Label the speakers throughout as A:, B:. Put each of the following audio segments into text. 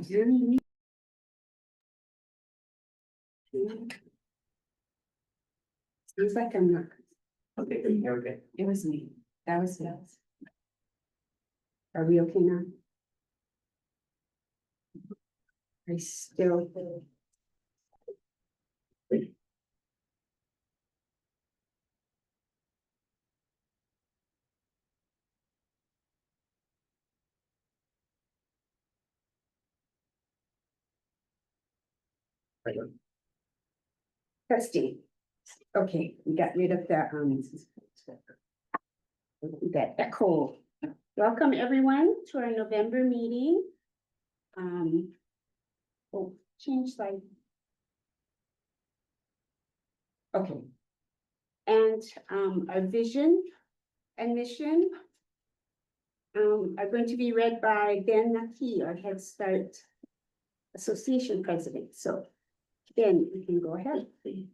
A: Seems like I'm not.
B: Okay, okay.
A: It was me. That was it. Are we okay now? I still. Trustee. Okay, we got rid of that, that echo. Welcome, everyone, to our November meeting. Oh, change slide. Okay. And, our vision and mission are going to be read by Ben Naki, our Head Start Association President. So, Ben, you can go ahead, please.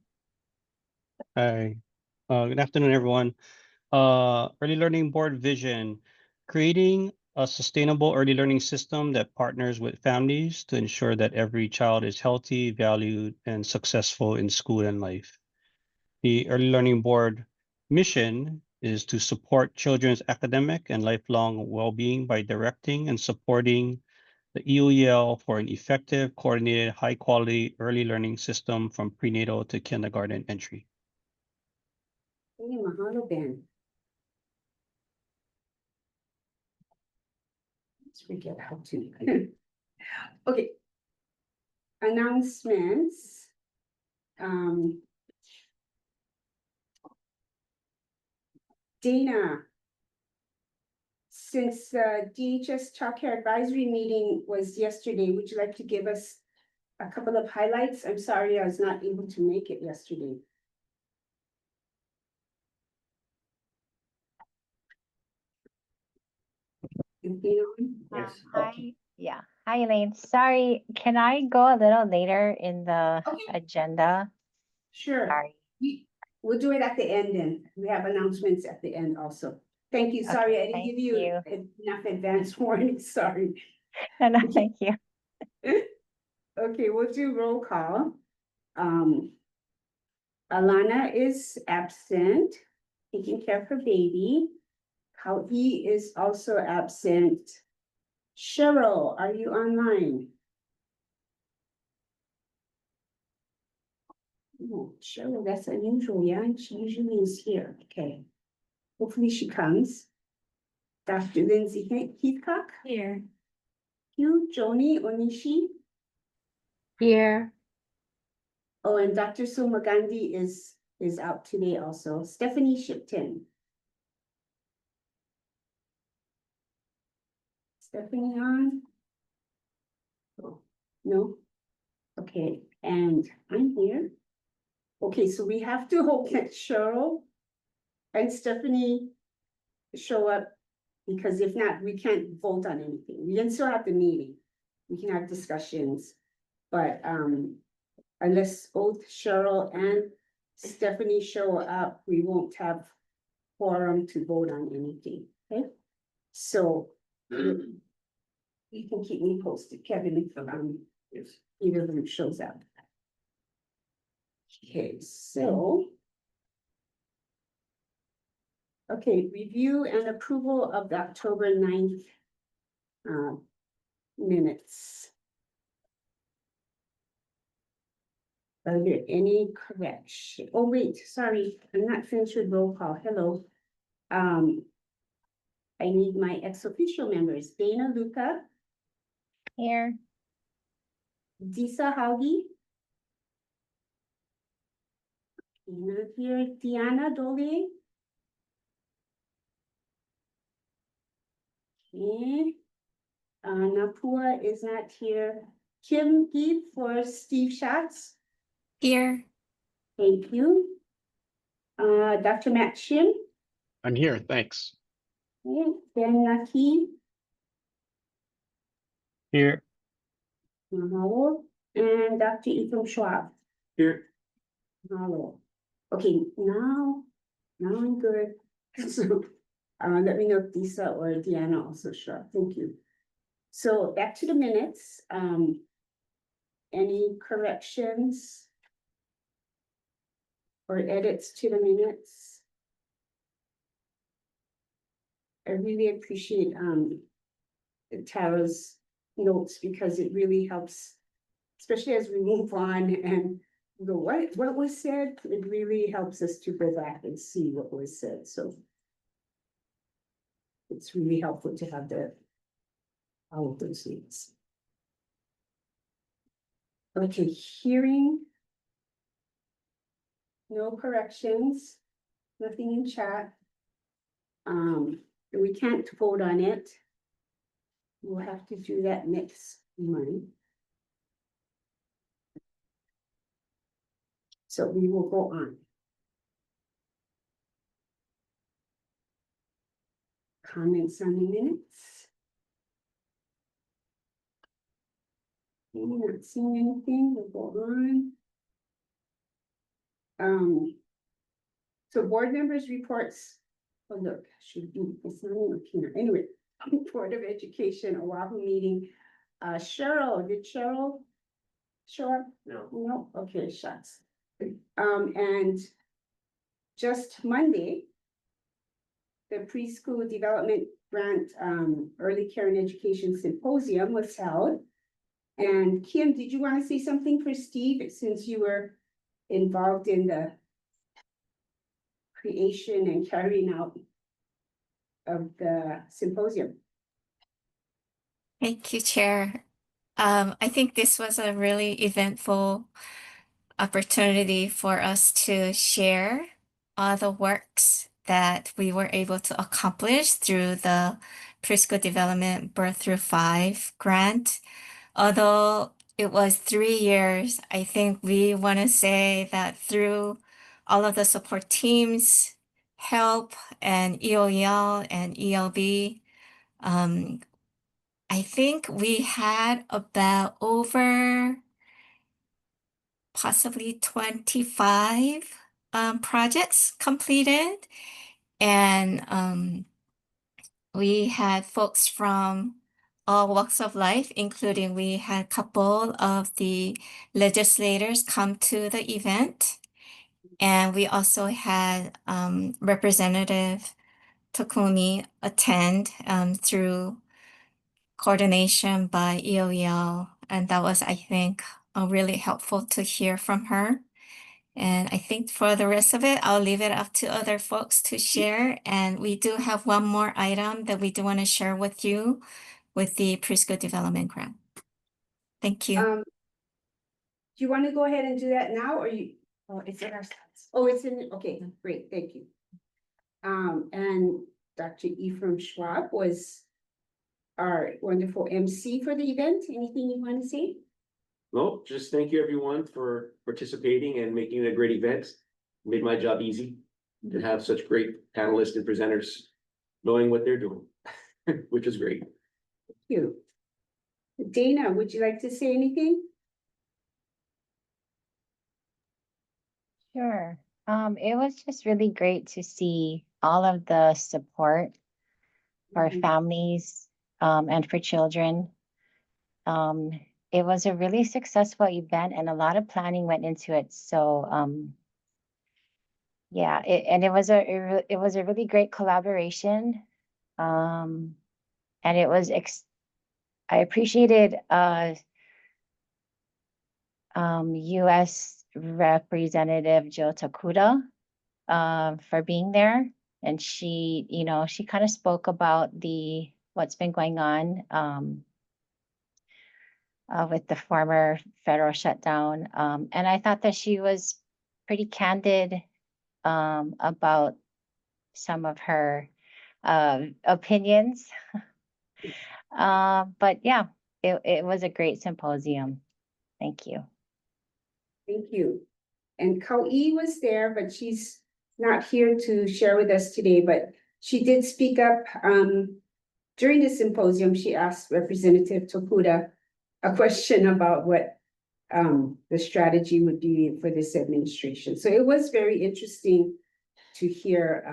C: Hi, good afternoon, everyone. Early Learning Board vision, creating a sustainable early learning system that partners with families to ensure that every child is healthy, valued, and successful in school and life. The Early Learning Board mission is to support children's academic and lifelong well-being by directing and supporting the EOEL for an effective, coordinated, high-quality early learning system from prenatal to kindergarten entry.
A: Hey, mahalo, Ben. Let's forget how to. Okay. Announcements. Dana. Since DHS Childcare Advisory Meeting was yesterday, would you like to give us a couple of highlights? I'm sorry, I was not able to make it yesterday.
B: Yes.
D: Hi, yeah. Hi, Elaine. Sorry, can I go a little later in the
A: Okay.
D: agenda?
A: Sure.
D: Sorry.
A: We'll do it at the end then. We have announcements at the end also. Thank you. Sorry,
D: Okay,
A: I didn't
D: thank
A: give you enough advance warning. Sorry.
D: No, thank you.
A: Okay, we'll do roll call. Alana is absent, taking care of her baby. Kauhi is also absent. Cheryl, are you online? Oh, Cheryl, that's unusual, yeah, she usually is here, okay. Hopefully she comes. Dr. Lindsay Heathcock?
D: Here.
A: You, Joni Onishi?
D: Here.
A: Oh, and Dr. Suma Gandhi is out today also. Stephanie Shipton. Stephanie on? Oh, no? Okay, and I'm here. Okay, so we have to hope that Cheryl and Stephanie show up, because if not, we can't vote on anything. We can still have the meeting. We can have discussions, but unless both Cheryl and Stephanie show up, we won't have quorum to vote on anything, okay? So you can keep me posted, Kevin, if
B: Yes.
A: either of them shows up. Okay, so. Okay, review and approval of the October 9th minutes. Are there any correction? Oh, wait, sorry, I'm not finished with roll call. Hello. I need my ex officio members. Dana Luca,
D: Here.
A: Disa Haugi. Dana here, Diana Dole. Okay. Napua is not here. Kim Gibb for Steve Schatz.
E: Here.
A: Thank you. Dr. Matt Shim.
F: I'm here, thanks.
A: Okay, Ben Naki.
C: Here,
A: Mahalo. And Dr. Ethan Schwab.
B: Here.
A: Mahalo. Okay, now I'm good. So, let me know if Lisa or Deanna also show up. Thank you. So back to the minutes, any corrections? Or edits to the minutes? I really appreciate Tara's notes because it really helps, especially as we move on and go, what was said, it really helps us to go back and see what was said, so. It's really helpful to have all of those notes. Okay, hearing. No corrections, nothing in chat. We can't vote on it. We'll have to do that next month. So we will go on. Comments on the minutes? I'm not seeing anything, we'll go on. So board members' reports. Oh, look, should be, it's not even here. Anyway, Board of Education, Oahu meeting. Cheryl, did Cheryl show up?
B: No.
A: No, okay, shucks. And just Monday, the preschool development grant, early care and education symposium was held. And Kim, did you want to say something for Steve, since you were involved in the creation and carrying out of the symposium?
E: Thank you, Chair. I think this was a really eventful opportunity for us to share all the works that we were able to accomplish through the Preschool Development Birth Through 5 grant. Although it was 3 years, I think we want to say that through all of the support teams, help, and EOEL and ELB, I think we had about over possibly 25 projects completed. And we had folks from all walks of life, including we had a couple of the legislators come to the event. And we also had Representative Takumi attend through coordination by EOEL. And that was, I think, really helpful to hear from her. And I think for the rest of it, I'll leave it up to other folks to share. And we do have one more item that we do want to share with you with the preschool development grant. Thank you.
A: Do you want to go ahead and do that now, or you? Oh, it's in our slides. Oh, it's in, okay, great, thank you. And Dr. Ephraim Schwab was our wonderful MC for the event. Anything you want to say?
B: No, just thank you everyone for participating and making it a great event. Made my job easy to have such great panelists and presenters knowing what they're doing, which is great.
A: Thank you. Dana, would you like to say anything?
D: Sure. It was just really great to see all of the support for
A: Mhm.
D: families, and for children. It was a really successful event and a lot of planning went into it. So, yeah, it was a really great collaboration. And it was, I appreciated, US Representative Joe Takuda, for being there. And she, she kind of spoke about what's been going on, with the former federal shutdown. And I thought that she was pretty candid, about some of her, opinions. But yeah, it was a great symposium. Thank you.
A: Thank you. And Kau'i was there, but she's not here to share with us today, but she did speak up. During the symposium, she asked Representative Tokuda a question about what the strategy would be for this administration. So it was very interesting to hear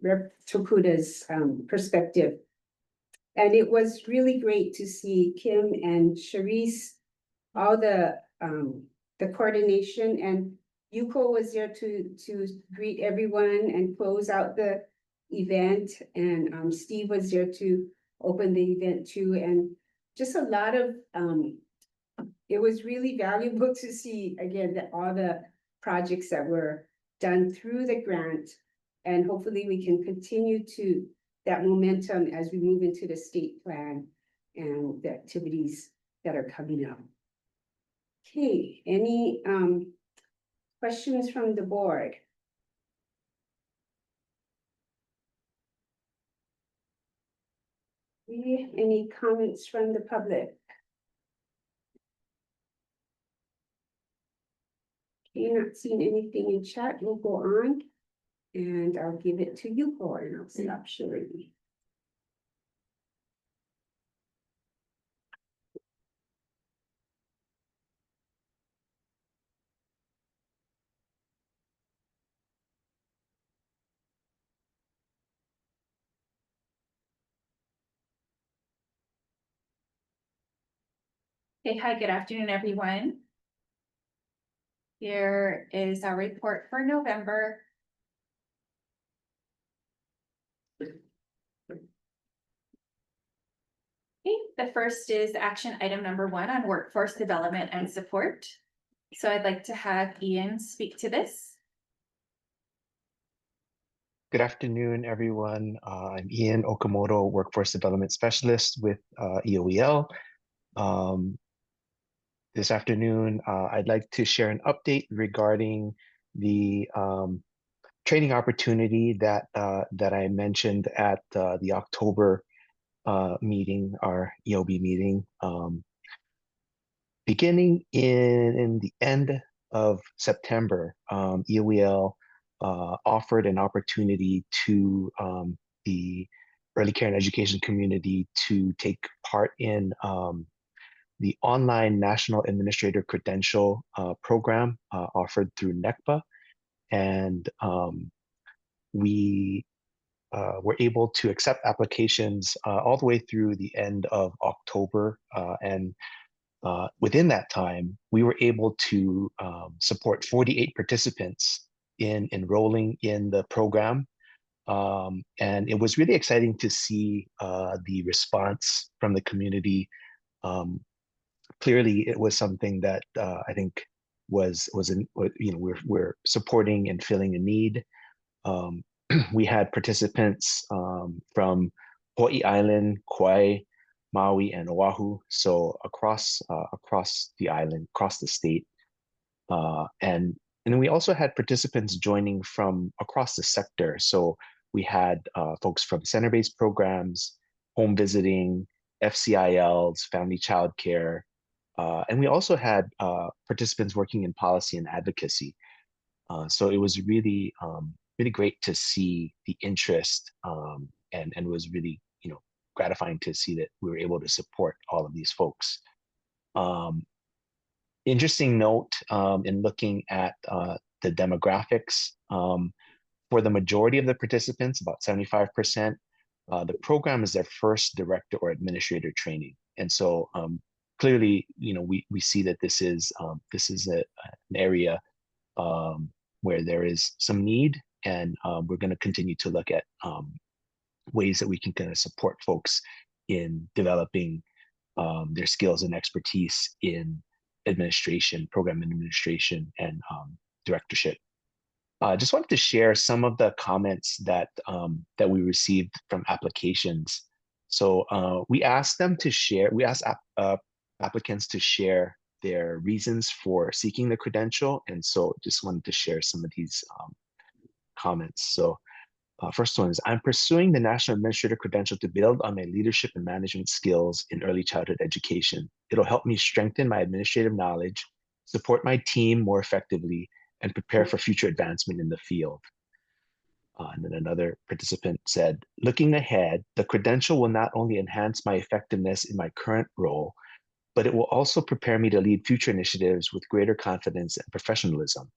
A: Rep. Tokuda's perspective And it was really great to see Kim and Sharice, all the coordination, and Yuko was there to greet everyone and close out the event. And Steve was there to open the event too. And just a lot of, it was really valuable to see again that all the projects that were done through the grant. And hopefully we can continue to that momentum as we move into the state plan and the activities that are coming up. Okay, any questions from the board? Any comments from the public? Okay, not seeing anything in chat, we'll go on. And I'll give it to you, Paul, and I'll stop sharing.
G: Hey, hi, good afternoon, everyone. Here is our report for November. Okay, the first is action item number 1 on workforce development and support. So I'd like to have Ian speak to this.
F: Good afternoon, everyone. I'm Ian Okamoto, Workforce Development Specialist with EOEL. This afternoon, I'd like to share an update regarding the training opportunity that I mentioned at the October meeting, our ELB meeting. Beginning in the end of September, EOEL offered an opportunity to the early care and education community to take part in the online National Administrator Credential program offered through NECPA. And we were able to accept applications all the way through the end of October. And within that time, we were able to support 48 participants in enrolling in the program. And it was really exciting to see the response from the community. Clearly, it was something that I think we're supporting and filling a need. We had participants from Hawaii Island, Kauai, Maui, and Oahu, so across the island, across the state, and then we also had participants joining from across the sector. So we had folks from center-based programs, home visiting, FCILs, family child care, and we also had participants working in policy and advocacy. So it was really really great to see the interest, and was really gratifying to see that we were able to support all of these folks. Interesting note in looking at the demographics, for the majority of the participants, about 75%, the program is their first director or administrator training. And so clearly, we see that this is an area where there is some need, and we're going to continue to look at ways that we can kind of support folks in developing their skills and expertise in administration, program administration, and directorship. I just wanted to share some of the comments that we received from applications. So we asked applicants to share their reasons for seeking the credential, and so just wanted to share some of these comments. So first one is, I'm pursuing the National Administrator Credential to build on my leadership and management skills in early childhood education. It'll help me strengthen my administrative knowledge, support my team more effectively, and prepare for future advancement in the field. And then another participant said, looking ahead, the credential will not only enhance my effectiveness in my current role, but it will also prepare me to lead future initiatives with greater confidence and professionalism.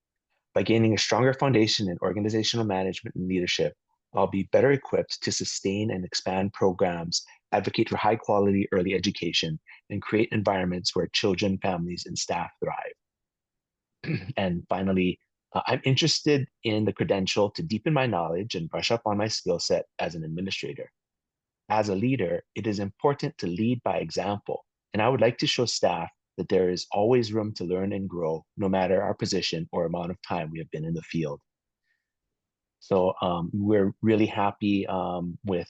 F: By gaining a stronger foundation in organizational management and leadership, I'll be better equipped to sustain and expand programs, advocate for high quality early education, and create environments where children, families, and staff thrive. And finally, I'm interested in the credential to deepen my knowledge and brush up on my skill set as an administrator. As a leader, it is important to lead by example, and I would like to show staff that there is always room to learn and grow, no matter our position or amount of time we have been in the field. So we're really happy with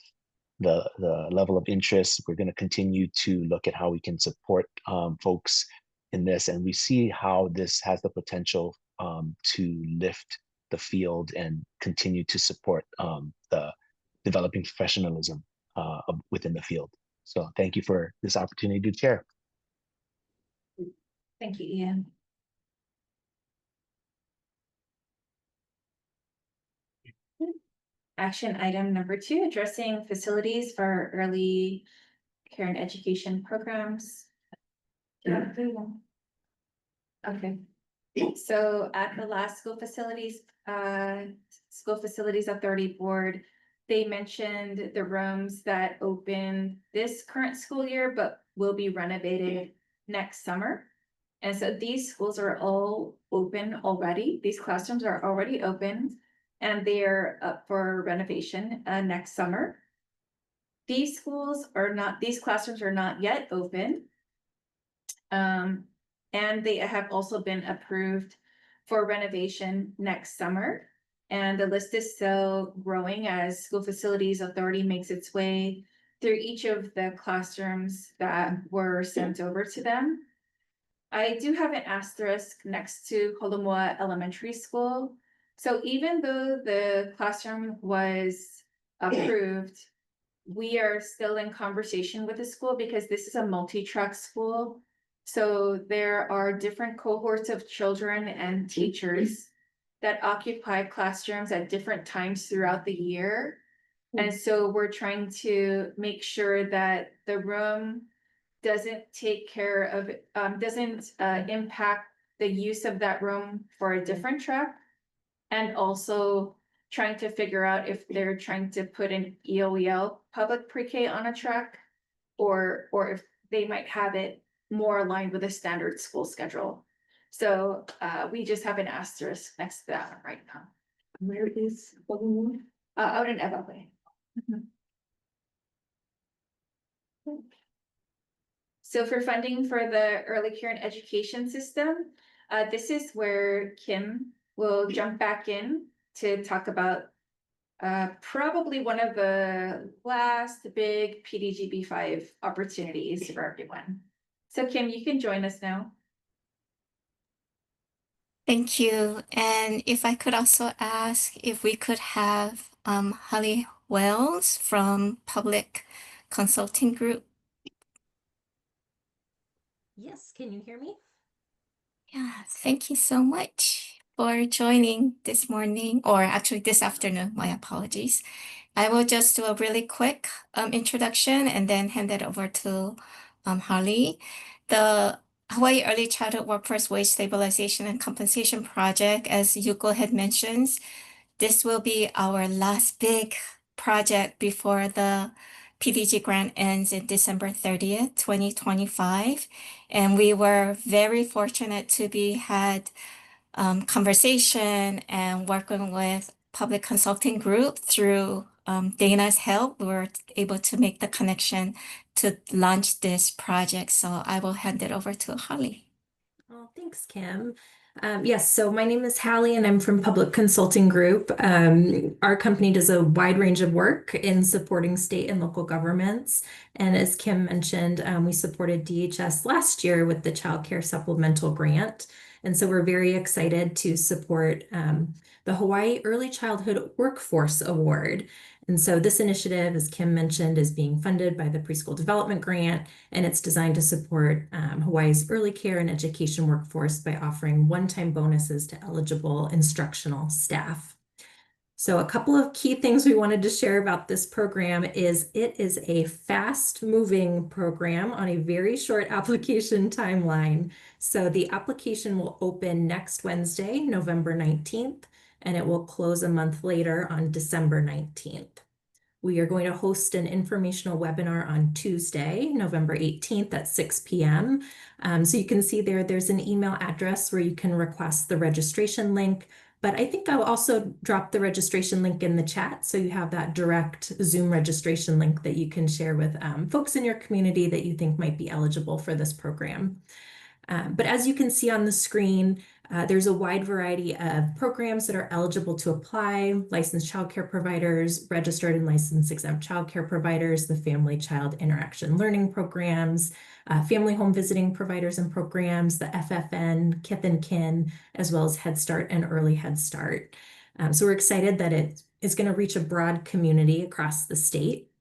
F: the level of interest. We're going to continue to look at how we can support folks in this, and we see how this has the potential to lift the field and continue to support the developing professionalism within the field. So thank you for this opportunity to chair.
G: Thank you, Ian. Action item number 2, addressing facilities for early care and education programs. Yeah. Okay, so at the last school facilities authority board, they mentioned the rooms that open this current school year, but will be renovated next summer. And so these schools are all open already. These classrooms are already open and they're up for renovation next summer. These classrooms are not yet open. And they have also been approved for renovation next summer. And the list is still growing as school facilities authority makes its way through each of the classrooms that were sent over to them. I do have an asterisk next to Holomua Elementary School. So even though the classroom was approved, we are still in conversation with the school because this is a multi-track school. So there are different cohorts of children and teachers that occupy classrooms at different times throughout the year. And so we're trying to make sure that the room doesn't impact the use of that room for a different track. And also trying to figure out if they're trying to put an EOEL public pre-K on a track, or if they might have it more aligned with a standard school schedule. So we just have an asterisk next to that right now.
A: Where is Holomua?
G: Out in Evaluate. So for funding for the early care and education system, this is where Kim will jump back in to talk about probably one of the last big PDGB5 opportunities for everyone. So Kim, you can join us now.
E: Thank you. And if I could also ask if we could have Holly Wells from Public Consulting Group.
H: Yes, can you hear me?
E: Yeah, thank you so much for joining this morning, or actually this afternoon, my apologies. I will just do a really quick introduction and then hand it over to Harley. The Hawaii Early Childhood Workforce Wage Stabilization and Compensation Project, as Yuko had mentioned, this will be our last big project before the PDG grant ends in December 30th, 2025. And we were very fortunate to be had conversation and working with Public Consulting Group through Dana's help. We were able to make the connection to launch this project. So I will hand it over to Holly.
H: Oh, thanks, Kim. Yes, so my name is Hallie and I'm from Public Consulting Group. Our company does a wide range of work in supporting state and local governments. And as Kim mentioned, we supported DHS last year with the Child Care Supplemental Grant. And so we're very excited to support the Hawaii Early Childhood Workforce Award. And so this initiative, as Kim mentioned, is being funded by the Preschool Development Grant, and it's designed to support Hawaii's early care and education workforce by offering one-time bonuses to eligible instructional staff. So a couple of key things we wanted to share about this program is it is a fast-moving program on a very short application timeline. So the application will open next Wednesday, November 19th. and it will close a month later on December 19th. We are going to host an informational webinar on Tuesday, November 18th at 6 p.m. So you can see there's an email address where you can request the registration link. But I think I'll also drop the registration link in the chat, so you have that direct Zoom registration link that you can share with folks in your community that you think might be eligible for this program. But as you can see on the screen, there's a wide variety of programs that are eligible to apply: licensed childcare providers, registered and licensed exempt childcare providers, the family child interaction learning programs, family home visiting providers and programs, the FFN, Kith and Kin, as well as Head Start and Early Head Start. So we're excited that it is going to reach a broad community across the state.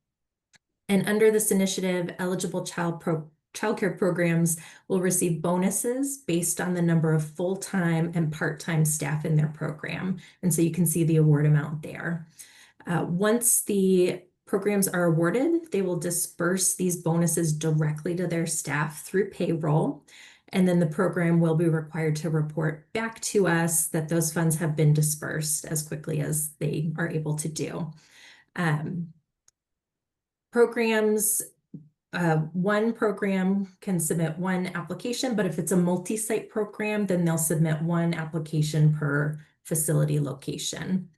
H: And under this initiative, eligible childcare programs will receive bonuses based on the number of full-time and part-time staff in their program. And so you can see the award amount there. Once the programs are awarded, they will disperse these bonuses directly to their staff through payroll. And then the program will be required to report back to us that those funds have been dispersed as quickly as they are able to do. One program can submit one application, but if it's a multi-site program, then they'll submit one application per facility location.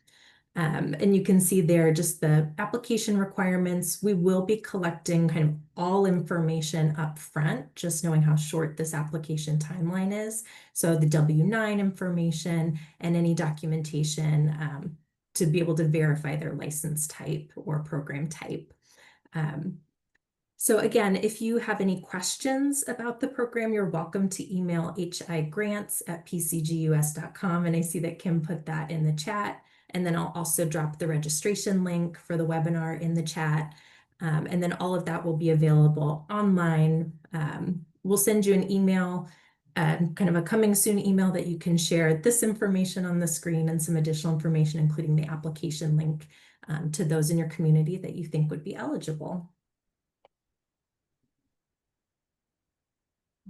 H: And you can see there just the application requirements. We will be collecting kind of all information up front, just knowing how short this application timeline is. So the W-9 information and any documentation to be able to verify their license type or program type. So again, if you have any questions about the program, you're welcome to email higrants@pcgus.com. And I see that Kim put that in the chat. And then I'll also drop the registration link for the webinar in the chat. And then all of that will be available online. We'll send you an email, kind of a coming soon email that you can share this information on the screen and some additional information, including the application link to those in your community that you think would be eligible.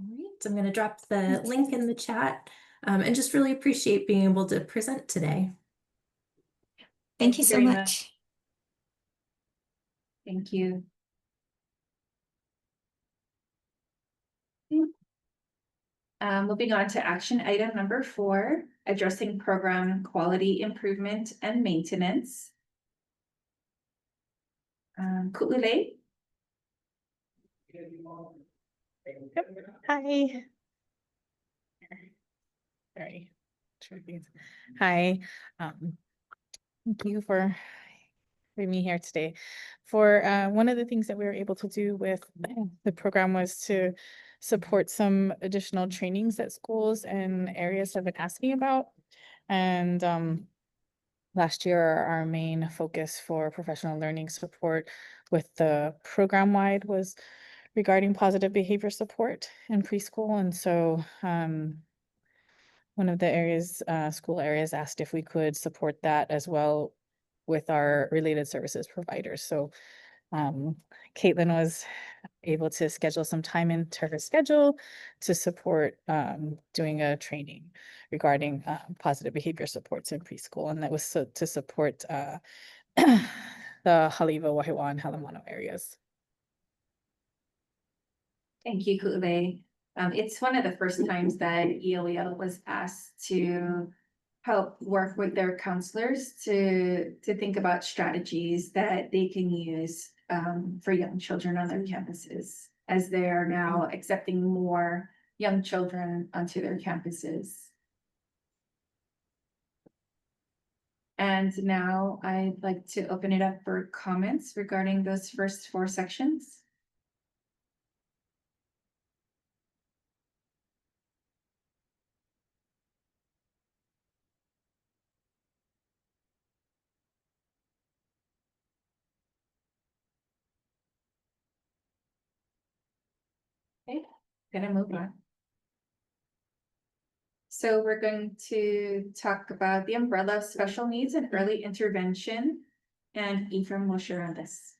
H: All right, I'm going to drop the link in the chat and just really appreciate being able to present today.
E: Thank you so
G: very
E: much.
G: Thank you. Moving on to action item number 4, addressing program quality improvement and maintenance. Kulule.
I: Hi. Sorry. Hi. Thank you for having me here today. For one of the things that we were able to do with the program was to support some additional trainings that schools and areas have been asking about. And last year, our main focus for professional learning support with the program-wide was regarding positive behavior support in preschool. And so one of the areas, school areas asked if we could support that as well with our related services providers. So Caitlin was able to schedule some time into her schedule to support doing a training regarding positive behavior supports in preschool. And that was to support the Haliva, Wahiwa, and Halamano areas.
G: Thank you, Kulule. It's one of the first times that ELEL was asked to help work with their counselors to think about strategies that they can use for young children on their campuses, as they are now accepting more young children onto their campuses. And now I'd like to open it up for comments regarding those first 4 sections. Okay, gonna move on. So we're going to talk about the umbrella of special needs and early intervention, and Ephraim will share on this.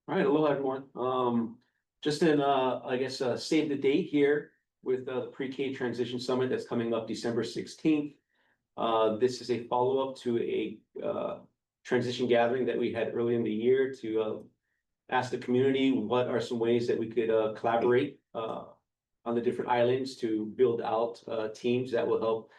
B: All right, aloha everyone. Just in, I guess, save the date here with the Pre-K Transition Summit that's coming up December 16th. This is a follow-up to a transition gathering that we had early in the year to ask the community what are some ways that we could collaborate on the different islands to build out teams that will help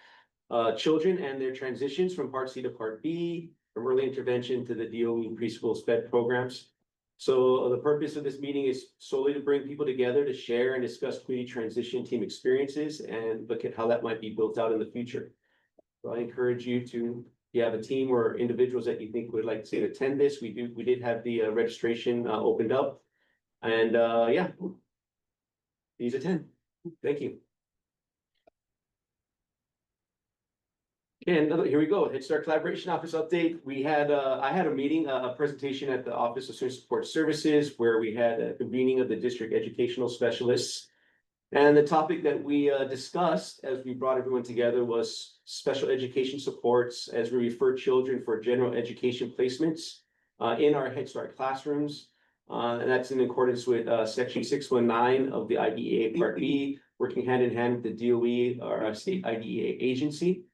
B: children and their transitions from Part C to Part B, from early intervention to the DOE preschool SPED programs. So the purpose of this meeting is solely to bring people together to share and discuss community transition team experiences and look at how that might be built out in the future. So I encourage you to, if you have a team or individuals that you think would like to say to attend this, we did have the registration opened up. And yeah, please attend. Thank you. And here we go, Head Start Collaboration Office update. We had, I had a meeting, a presentation at the Office of Student Support Services where we had a convening of the district educational specialists. And the topic that we discussed as we brought everyone together was special education supports as we refer children for general education placements in our Head Start classrooms. And that's in accordance with Section 619 of the IDEA Part B, working hand in hand with the DOE, our state IDEA agency.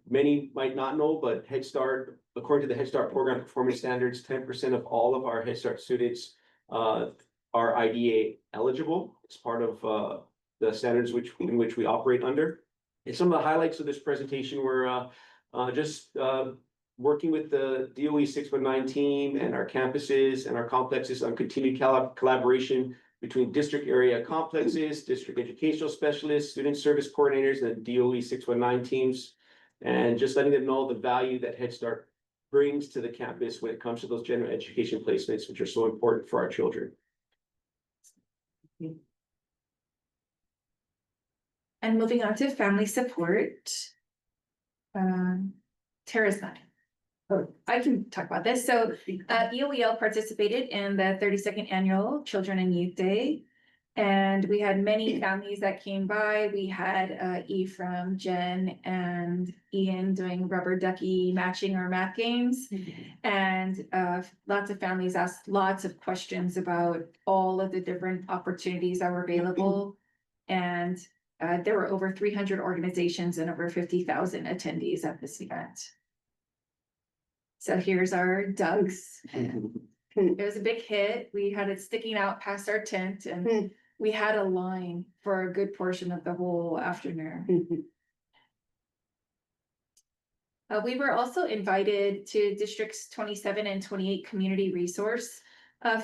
B: Many might not know, but Head Start, according to the Head Start program performance standards, 10% of all of our Head Start students are IDEA eligible. It's part of the standards in which we operate under. And some of the highlights of this presentation were just working with the DOE 619 team and our campuses and our complexes on continued collaboration between district area complexes, district educational specialists, student service coordinators, and DOE 619 teams. And just letting them know the value that Head Start brings to the campus when it comes to those general education placements, which are so important for our children.
G: And moving on to family support. Tara's not. Oh, I can talk about this. So EOEL participated in the 32nd annual Children and Youth Day. And we had many families that came by. We had Ephraim, Jen, and Ian doing rubber ducky matching our math games. And lots of families asked lots of questions about all of the different opportunities that were available. And there were over 300 organizations and over 50,000 attendees at this event. So here's our ducks. It was a big hit. We had it sticking out past our tent and we had a line for a good portion of the whole afternoon. We were also invited to Districts 27 and 28 Community Resource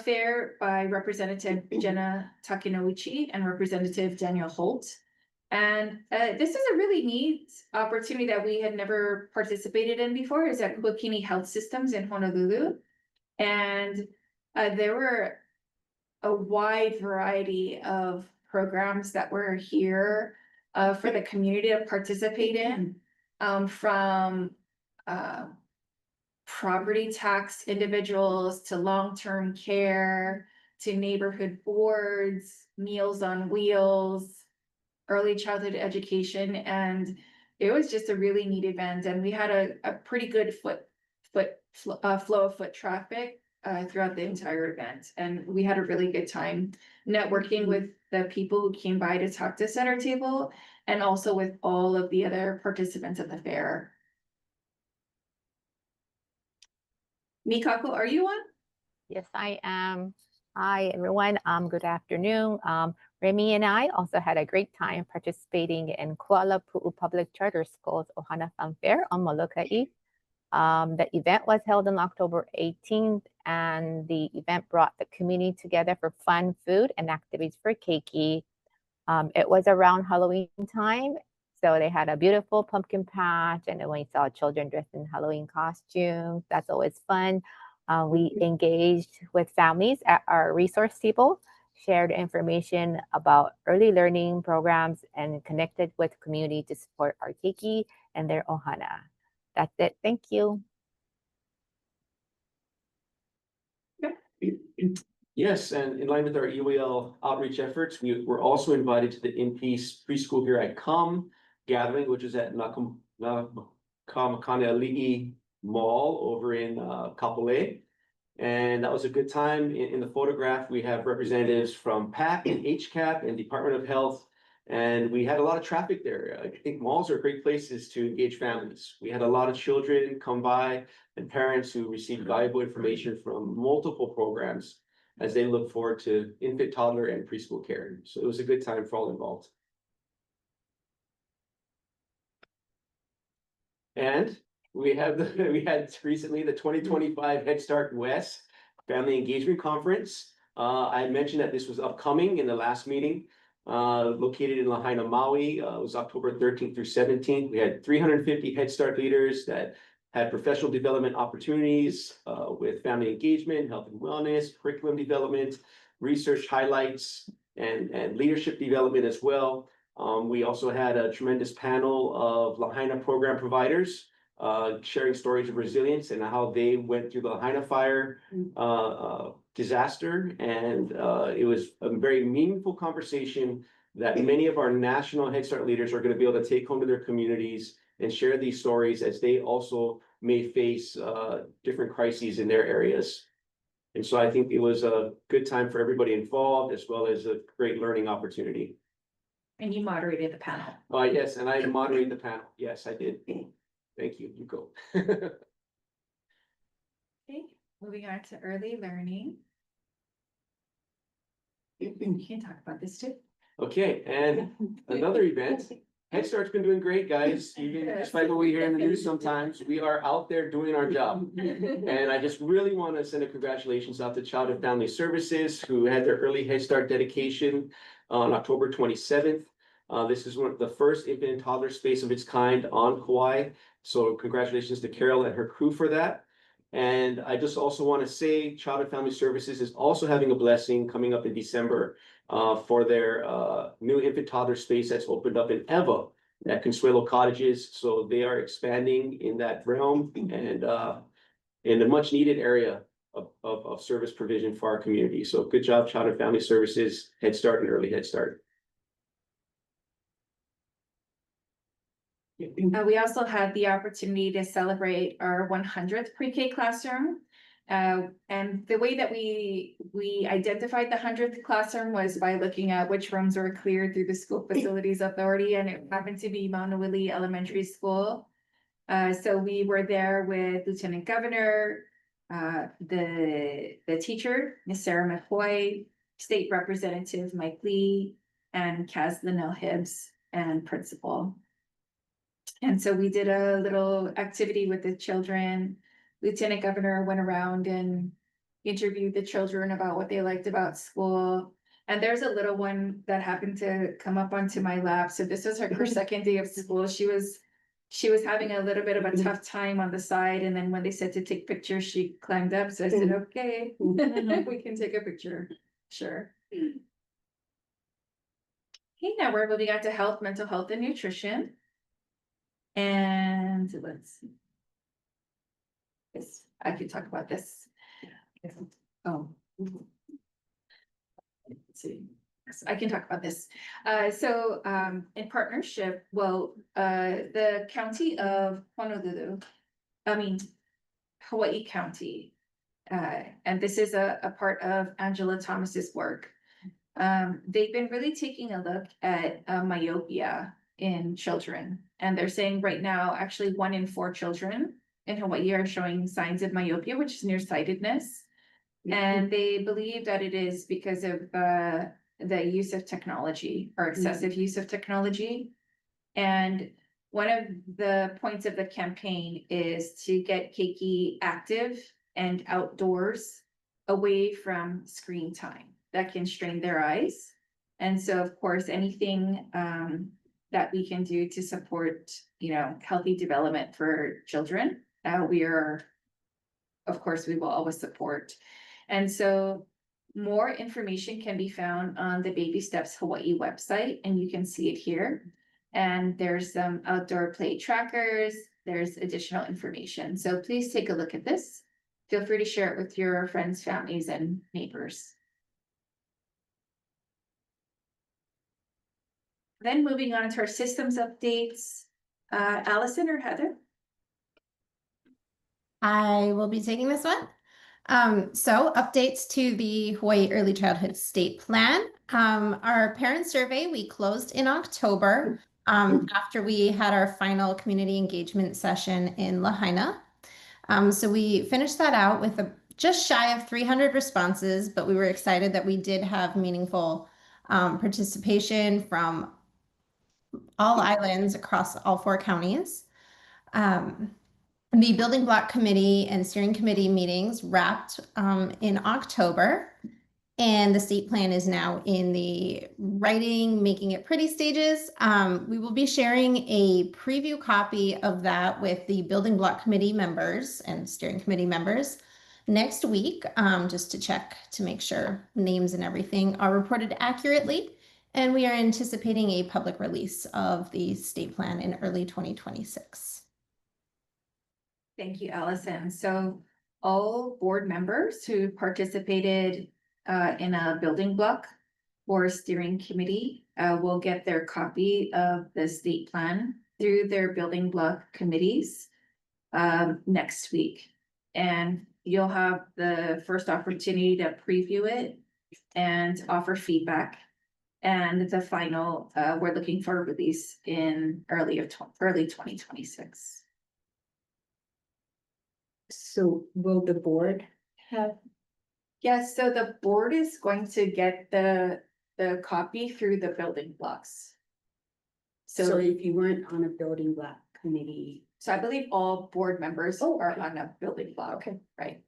G: Fair by Representative Jenna Takenouchi and Representative Daniel Holt. And this is a really neat opportunity that we had never participated in before. Is at Kuakini Health Systems in Honolulu. And there were a wide variety of programs that were here for the community to participate in, from property tax individuals to long-term care to neighborhood boards, Meals on Wheels, early childhood education. And it was just a really neat event. And we had a pretty good flow of foot traffic throughout the entire event. And we had a really good time networking with the people who came by to talk to us at our table and also with all of the other participants at the fair. Mikako, are you on?
J: Yes, I am. Hi, everyone. Good afternoon. Remy and I also had a great time participating in Kuala Pu'u Public Charter School's Ohana Fun Fair on Molokai. The event was held on October 18th, and the event brought the community together for fun, food, and activities for keiki. It was around Halloween time, so they had a beautiful pumpkin patch, and then we saw children dressed in Halloween costumes. That's always fun. We engaged with families at our resource table, shared information about early learning programs, and connected with community to support our keiki and their ohana. That's it. Thank you.
B: Yes, and in line with our EOEL outreach efforts, we were also invited to the In Peace Preschool Here I Come gathering, which is at Nakamakaneali'i Mall over in Kapolei. And that was a good time. In the photograph, we have representatives from PAC and HCAP and Department of Health And we had a lot of traffic there. I think malls are great places to engage families. We had a lot of children come by and parents who received valuable information from multiple programs as they look forward to infant, toddler, and preschool care. So it was a good time for all involved. And we had recently the 2025 Head Start West Family Engagement Conference. I mentioned that this was upcoming in the last meeting, located in Lahaina, Maui. It was October 13th through 17th. We had 350 Head Start leaders that had professional development opportunities with family engagement, health and wellness, curriculum development, research highlights, and leadership development as well. We also had a tremendous panel of Lahaina program providers sharing stories of resilience and how they went through the Lahaina fire disaster. And it was a very meaningful conversation that many of our national Head Start leaders are going to be able to take home to their communities and share these stories as they also may face different crises in their areas. And so I think it was a good time for everybody involved, as well as a great learning opportunity.
G: And you moderated the panel.
B: Yes, and I moderated the panel. Yes, I did. Thank you. You go.
G: Okay, moving on to early learning. You can talk about this too.
B: Okay, and another event. Head Start's been doing great, guys. Even despite what we hear in the news sometimes, we are out there doing our job. And I just really want to send a congratulations out to Child and Family Services, who had their early Head Start dedication on October 27th. This is one of the first infant and toddler space of its kind on Kauai. So congratulations to Carol and her crew for that. And I just also want to say Child and Family Services is also having a blessing coming up in December for their new infant toddler space that's opened up in Eva at Consuelo Cottages. So they are expanding in that realm and in a much needed area of service provision for our community. So good job, Child and Family Services, Head Start and Early Head Start.
G: We also had the opportunity to celebrate our 100th pre-K classroom. And the way that we identified the 100th classroom was by looking at which rooms were cleared through the School Facilities Authority, and it happened to be Maunawili Elementary School. So we were there with Lieutenant Governor, the teacher, Ms. Sarah McCoy, State Representative Mike Lee, and Kaz Linnell Hibbs, and principal. And so we did a little activity with the children. Lieutenant Governor went around and interviewed the children about what they liked about school. And there's a little one that happened to come up onto my lap. So this was her second day of school. She was having a little bit of a tough time on the side. And then when they said to take pictures, she climbed up. So I said, okay, we can take a picture. Sure. Okay, now we're moving on to health, mental health, and nutrition. And let's see. Yes, I could talk about this. Oh. Let's see. Yes, I can talk about this. In partnership, the county of Hawaii County, and this is a part of Angela Thomas's work. They've been really taking a look at myopia in children. And they're saying right now, actually 1 in 4 children in Hawaii are showing signs of myopia, which is nearsightedness. And they believe that it is because of the use of technology or excessive use of technology. And one of the points of the campaign is to get Keiki active and outdoors away from screen time that can strain their eyes. And so, of course, anything that we can do to support, healthy development for children, we will always support. And so more information can be found on the Baby Steps Hawaii website, and you can see it here. And there's some outdoor play trackers, there's additional information. So please take a look at this. Feel free to share it with your friends, families, and neighbors. Then moving on to our systems updates, Allison or Heather?
K: I will be taking this one. So updates to the Hawaii Early Childhood State Plan. Our parent survey, we closed in October after we had our final community engagement session in Lahaina. So we finished that out with just shy of 300 responses, but we were excited that we did have meaningful participation from all islands across all 4 counties. The building block committee and steering committee meetings wrapped in October, and the state plan is now in the writing, making it pretty stages. We will be sharing a preview copy of that with the building block committee members and steering committee members next week, just to check to make sure names and everything are reported accurately. And we are anticipating a public release of the state plan in early 2026.
G: Thank you, Allison. So all board members who participated in a building block or steering committee will get their copy of the state plan through their building block committees next week. And you'll have the first opportunity to preview it and offer feedback. And the final, we're looking for a release in early 2026.
A: So will the board have?
G: Yes, so the board is going to get the copy through the building blocks.
A: So if you weren't on a building block committee.
G: So I believe all board members
A: Oh,
G: are
A: okay.
G: on a building block.
A: Okay.
G: Right?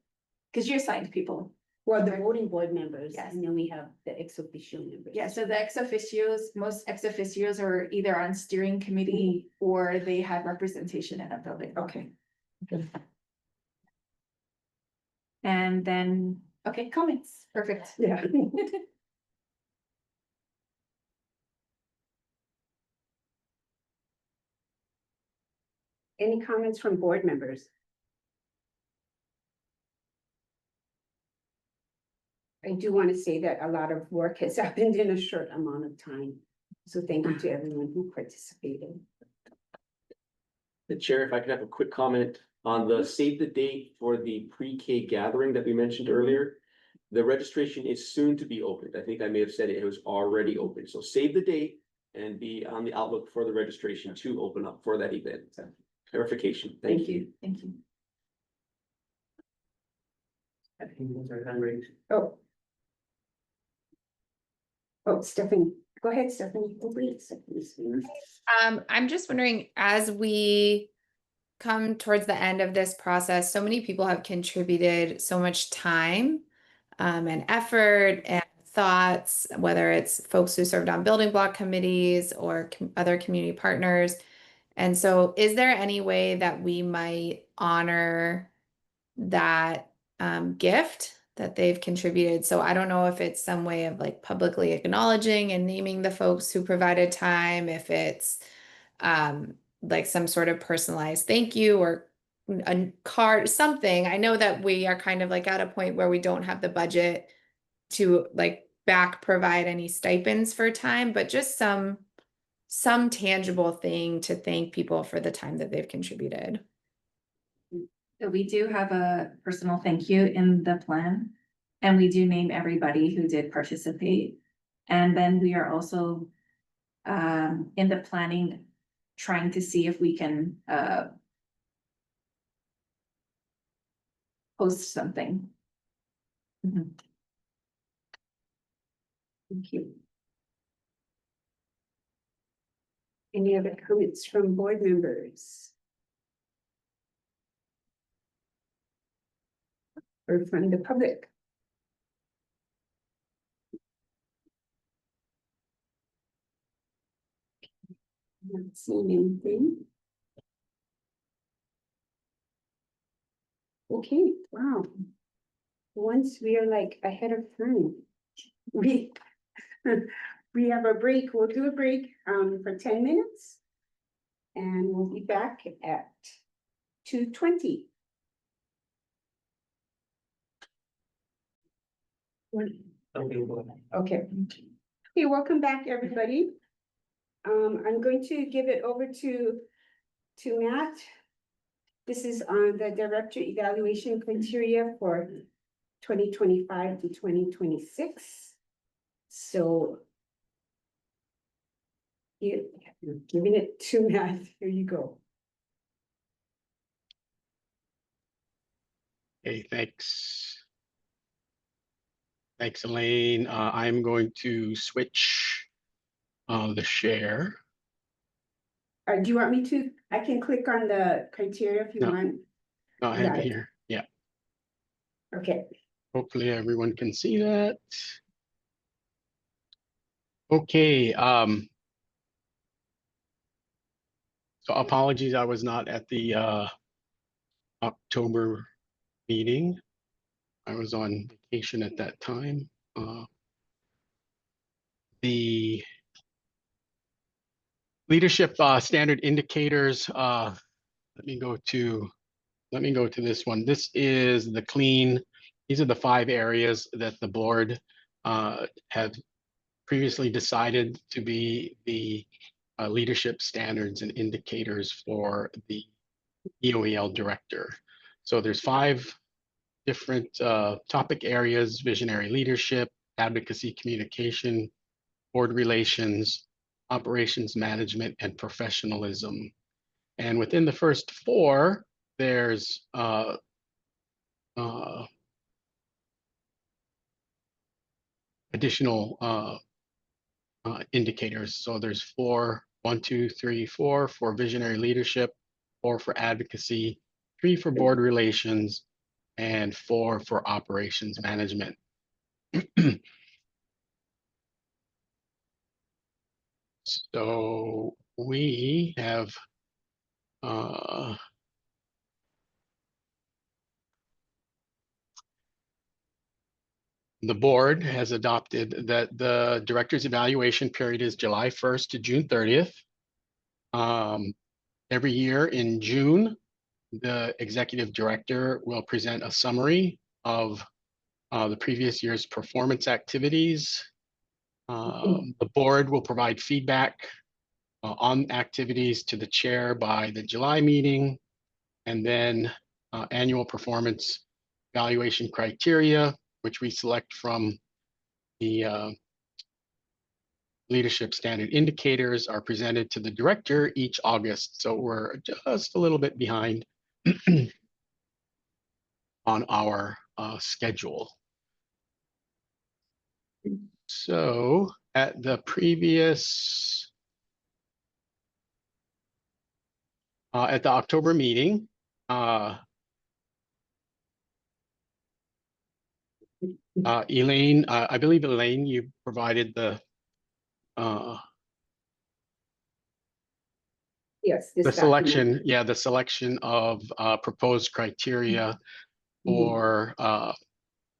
G: Because you assigned people.
A: Well, the voting board members,
G: Yes.
A: and then we have the ex officio members.
G: Yeah, so the ex officios, most ex officios are either on steering committee or they have representation in a building. block.
A: Okay.
G: And then, okay, comments. Perfect.
A: Yeah. Any comments from board members? I do want to say that a lot of work has happened in a short amount of time. So thank you to everyone who participated.
B: The chair, if I could have a quick comment on the save the date for the pre-K gathering that we mentioned earlier. The registration is soon to be opened. I think I may have said it was already open. So save the date and be on the outlook for the registration to open up for that event. Clarification. Thank you.
G: Thank you.
A: Oh. Oh, Stephanie, go ahead, Stephanie. Oh, wait, Stephanie.
L: I'm just wondering, as we come towards the end of this process, so many people have contributed so much time and effort and thoughts, whether it's folks who served on building block committees or other community partners. And so is there any way that we might honor that gift that they've contributed? So I don't know if it's some way of like publicly acknowledging and naming the folks who provided time, if it's like some sort of personalized thank you or a card, something. I know that we are kind of like at a point where we don't have the budget to like back provide any stipends for time, but just some tangible thing to thank people for the time that they've contributed.
G: So we do have a personal thank you in the plan, and we do name everybody who did participate. And then we are also in the planning, trying to see if we can post something.
A: Thank you. Any other comments from board members? Or from the public? Not seeing anything. Okay, wow. Once we are like ahead of time, we have a break. We'll do a break for 10 minutes. And we'll be back at 2:20. Okay. Okay, welcome back, everybody. I'm going to give it over to Matt. This is on the director evaluation criteria for 2025 to 2026. So you're giving it to Matt. Here you go.
M: Hey, thanks. Thanks, Elaine. I'm going to switch the share.
A: Do you want me to? I can click on the criteria if you
M: No.
A: want.
M: No, I have
A: Got
M: it
A: it.
M: here. Yeah.
A: Okay.
M: Hopefully everyone can see that. Okay. So apologies, I was not at the October meeting. I was on vacation at that time. The leadership standard indicators. Let me go to this one. This is the clean. These are the 5 areas that the board had previously decided to be the leadership standards and indicators for the EOEL director. So there's 5 different topic areas: visionary leadership, advocacy, communication, board relations, operations management, and professionalism. And within the first 4, there's additional indicators. So there's 4, 1, 2, 3, 4 for visionary leadership, 4 for advocacy, 3 for board relations, and 4 for operations management. So we have the board has adopted that the director's evaluation period is July 1st to June 30th. Every year in June, the executive director will present a summary of the previous year's performance activities. The board will provide feedback on activities to the chair by the July meeting, and then annual performance evaluation criteria, which we select from the leadership standard indicators, are presented to the director each August. So we're just a little bit behind on our schedule. So at the previous, at the October meeting, Elaine, I believe Elaine, you provided the
A: Yes, this
M: the selection,
A: document.
M: yeah, the selection of proposed criteria for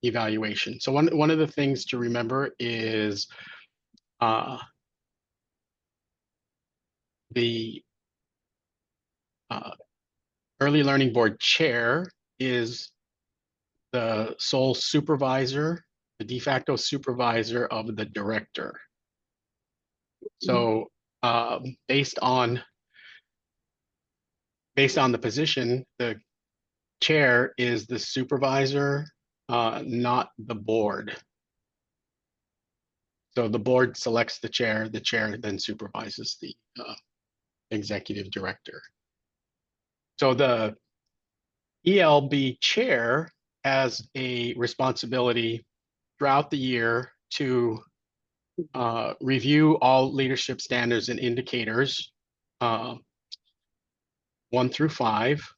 M: evaluation. So one of the things to remember is the Early Learning Board chair is the sole supervisor, the de facto supervisor of the director. So based on the position, the chair is the supervisor, not the board. So the board selects the chair then supervises the executive director. So the ELB chair has a responsibility throughout the year to review all leadership standards and indicators, 1 through 5,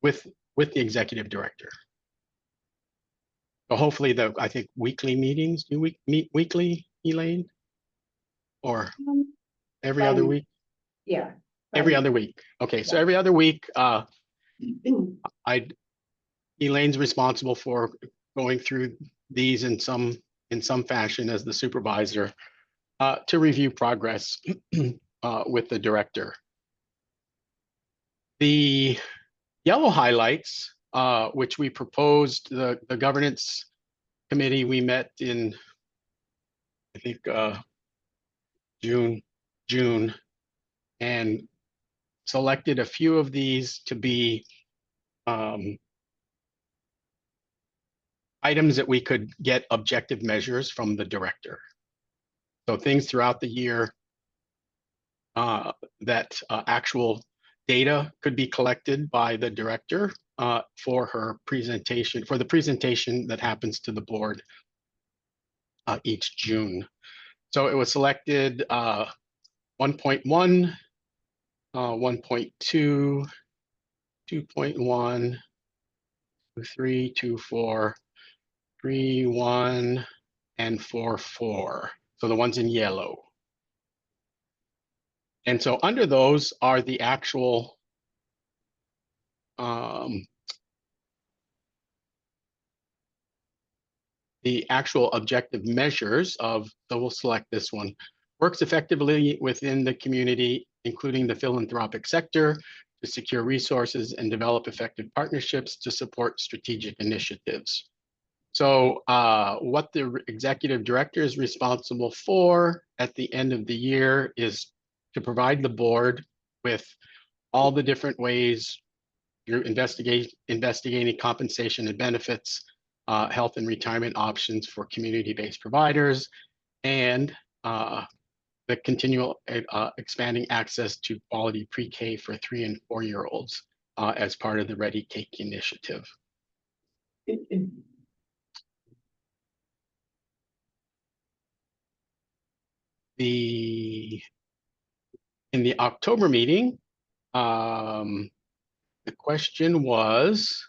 M: with the executive director. So hopefully I think weekly meetings, do we meet weekly, Elaine? Or every other week?
A: Yeah.
M: Every other week. Okay, so every other week, Elaine's responsible for going through these in some fashion as the supervisor to review progress with the director. The yellow highlights, which we proposed, the governance committee, we met in, I think, June, and selected a few of these to be items that we could get objective measures from the director. So things throughout the year that actual data could be collected by the director for her presentation, for the presentation that happens to the board each June. So it was selected 1.1, 1.2, 2.1, 2.3, 2.4, 3.1, and 4.4. So the ones in yellow. And so under those are the actual objective measures of, so we'll select this one, works effectively within the community, including the philanthropic sector, to secure resources and develop effective partnerships to support strategic initiatives. So what the executive director is responsible for at the end of the year is to provide the board with all the different ways you're investigating compensation and benefits, health and retirement options for community-based providers, and the continual expanding access to quality pre-K for 3- and 4-year-olds as part of the Ready Cake initiative. In the October meeting, the question was,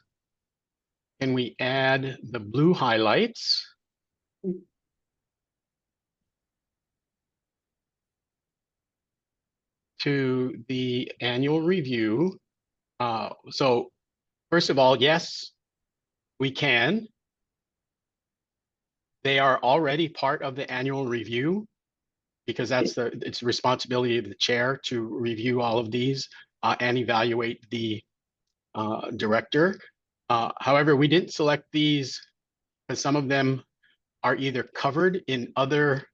M: can we add the blue highlights to the annual review? So first of all, yes, we can. They are already part of the annual review because it's the responsibility of the chair to review all of these and evaluate the director. However, we didn't select these because some of them are either covered in other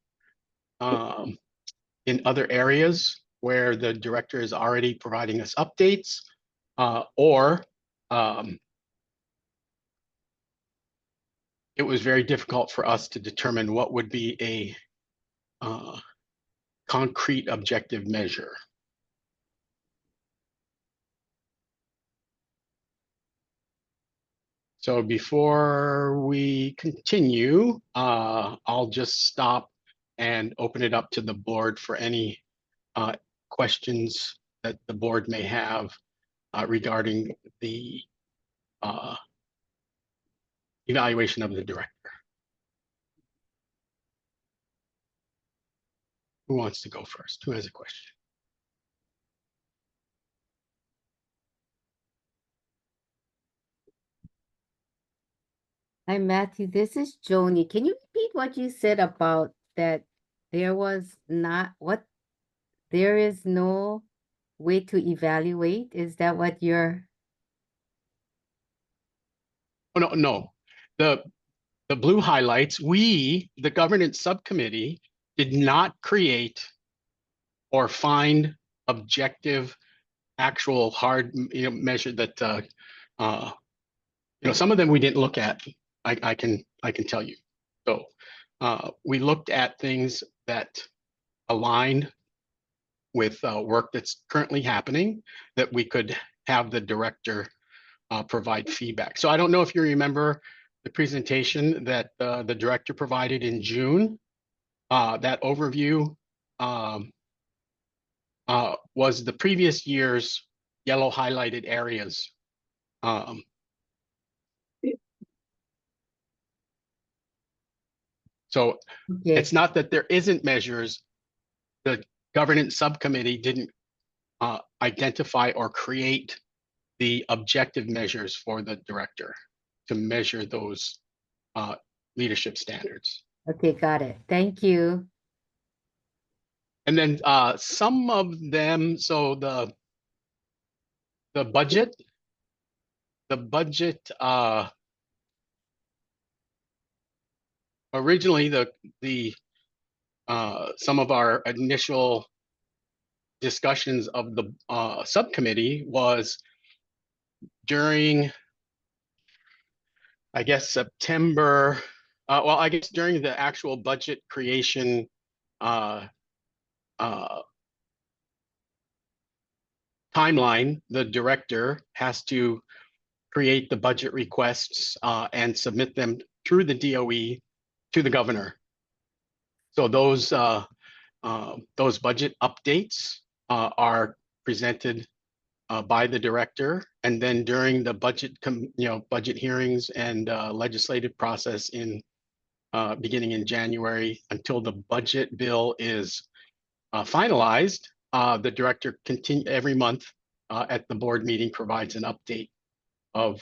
M: areas where the director is already providing us updates, or it was very difficult for us to determine what would be a concrete objective measure. So before we continue, I'll just stop and open it up to the board for any questions that the board may have regarding the evaluation of the director. Who wants to go first? Who has a question?
N: Hi, Matthew. This is Joni. Can you repeat what you said about that there is no way to evaluate? Is that what you're?
M: Oh, no. The blue highlights, the governance subcommittee, did not create or find objective, actual hard measure that some of them we didn't look at. I can tell you. So we looked at things that aligned with work that's currently happening that we could have the director provide feedback. So I don't know if you remember the presentation that the director provided in June. That overview was the previous year's yellow highlighted areas. So it's not that there isn't measures. The governance subcommittee didn't identify or create the objective measures for the director to measure those leadership standards.
N: Okay, got it. Thank you.
M: And then some of them, so the budget originally the some of our initial discussions of the subcommittee was during I guess September, well, I guess during the actual budget creation timeline, the director has to create the budget requests and submit them through the DOE to the governor. So those budget updates are presented by the director, and then during the budget budget hearings and legislative process in beginning in January until the budget bill is finalized, the director every month at the board meeting provides an update of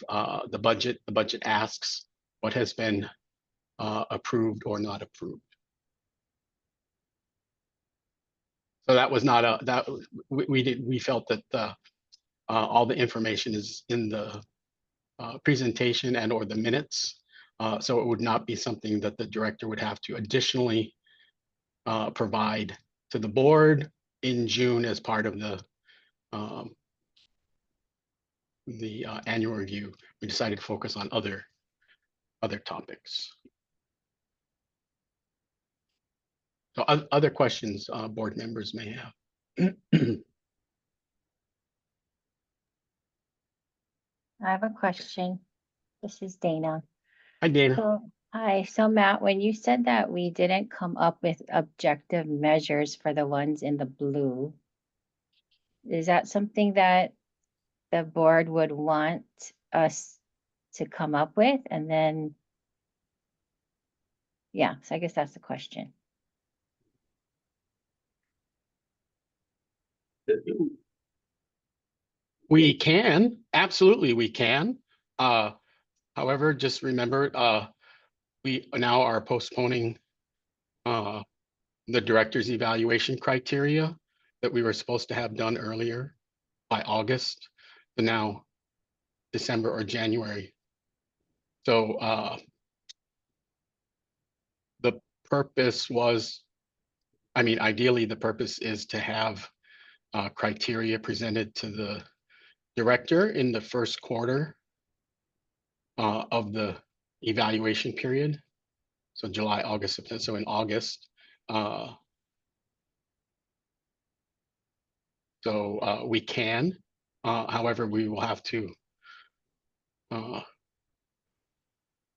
M: the budget asks, what has been approved or not approved. So that was not we felt that all the information is in the presentation and or the minutes. So it would not be something that the director would have to additionally provide to the board in June as part of the annual review. We decided to focus on other topics. So other questions board members may have.
D: I have a question. This is Dana.
M: Hi, Dana.
D: So Matt, when you said that we didn't come up with objective measures for the ones in the blue, is that something that the board would want us to come up with? And then, yeah, so I guess that's the question.
M: We can, absolutely we can. However, just remember, we now are postponing the director's evaluation criteria that we were supposed to have done earlier by August to now December or January. So the purpose was, I mean, ideally the purpose is to have criteria presented to the director in the first quarter of the evaluation period. So July, August, September. So in August, we can. However, we will have to,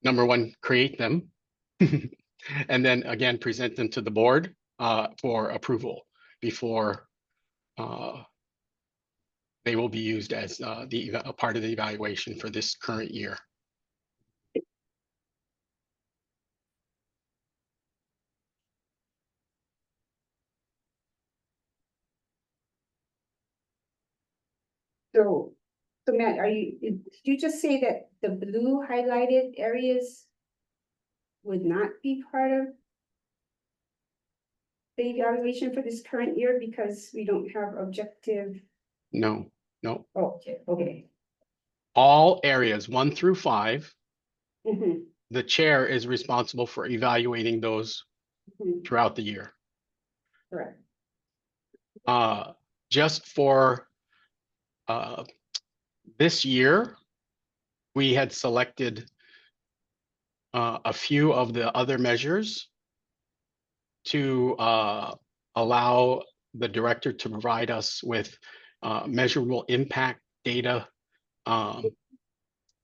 M: number one, create them, and then again present them to the board for approval before they will be used as a part of the evaluation for this current year.
A: So Matt, did you just say that the blue highlighted areas would not be part of the evaluation for this current year because we don't have objective?
M: No.
A: Oh, okay.
M: All areas 1 through 5,
A: Mm-hmm.
M: the chair is responsible for evaluating those throughout the year.
A: Correct.
M: Just for this year, we had selected a few of the other measures to allow the director to provide us with measurable impact data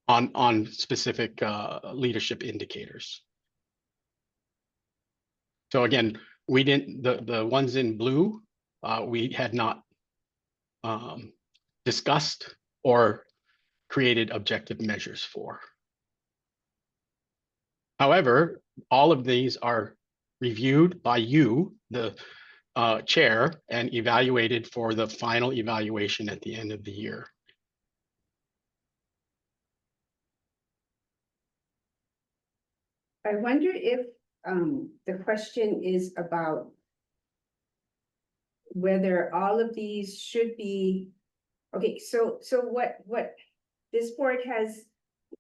M: on specific leadership indicators. So again, we didn't, the ones in blue, we had not discussed or created objective measures for. However, all of these are reviewed by you, the chair, and evaluated for the final evaluation at the end of the year.
A: I wonder if the question is about whether all of these should be, okay, so what this board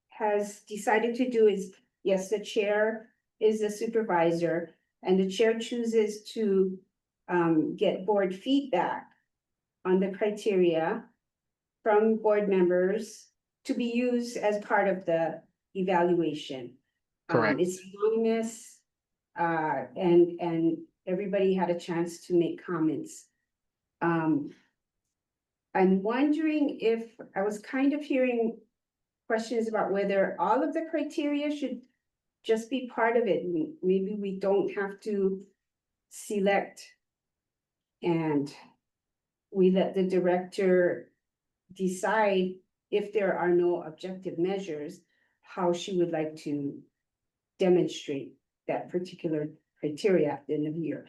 A: has decided to do is, yes, the chair is the supervisor and the chair chooses to get board feedback on the criteria from board members to be used as part of the evaluation.
M: Correct.
A: It's anonymous, and everybody had a chance to make comments. I'm wondering if, I was kind of hearing questions about whether all of the criteria should just be part of it. Maybe we don't have to select, and we let the director decide if there are no objective measures, how she would like to demonstrate that particular criteria at the end of the year.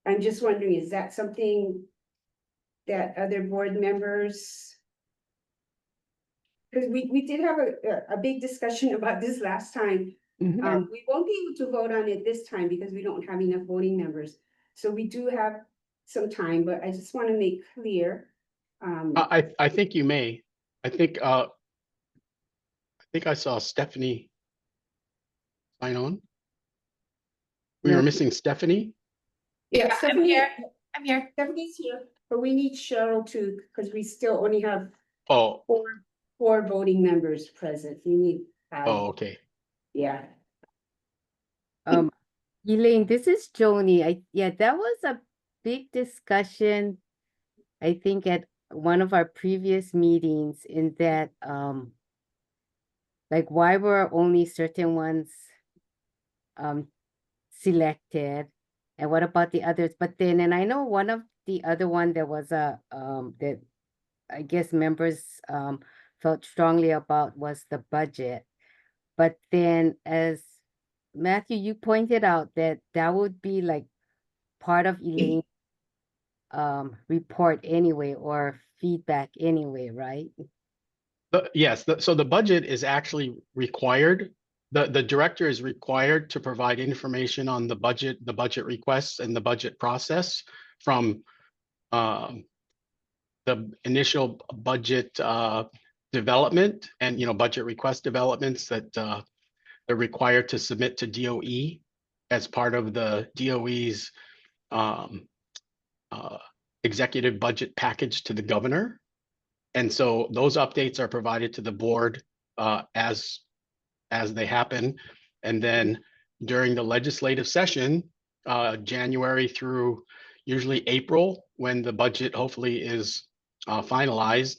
A: I'm just wondering, is that something that other board members? Because we did have a big discussion about this last time. We won't be able to vote on it this time because we don't have enough voting members. So we do have some time, but I just want to make clear.
M: I think you may. I think I saw Stephanie sign on. We were missing Stephanie.
A: Yeah,
L: I'm
A: Stephanie,
L: here. I'm here.
A: Stephanie's here, but we need Cheryl too, because we still only have
M: Oh,
A: four voting members present. You need.
M: oh, okay.
A: Yeah.
N: Elaine, this is Joni. Yeah, that was a big discussion, I think, at one of our previous meetings, in that like, why were only certain ones selected, and what about the others? But then, and I know one of the other one, there was a that I guess members felt strongly about, was the budget. But then, as Matthew, you pointed out, that would be like part of Elaine's report anyway, or feedback anyway, right?
M: Yes, so the budget is actually required. The director is required to provide information on the budget requests and the budget process from the initial budget development, and budget request developments that they're required to submit to DOE as part of the DOE's executive budget package to the governor. And so those updates are provided to the board as they happen. And then during the legislative session, January through usually April, when the budget hopefully is finalized,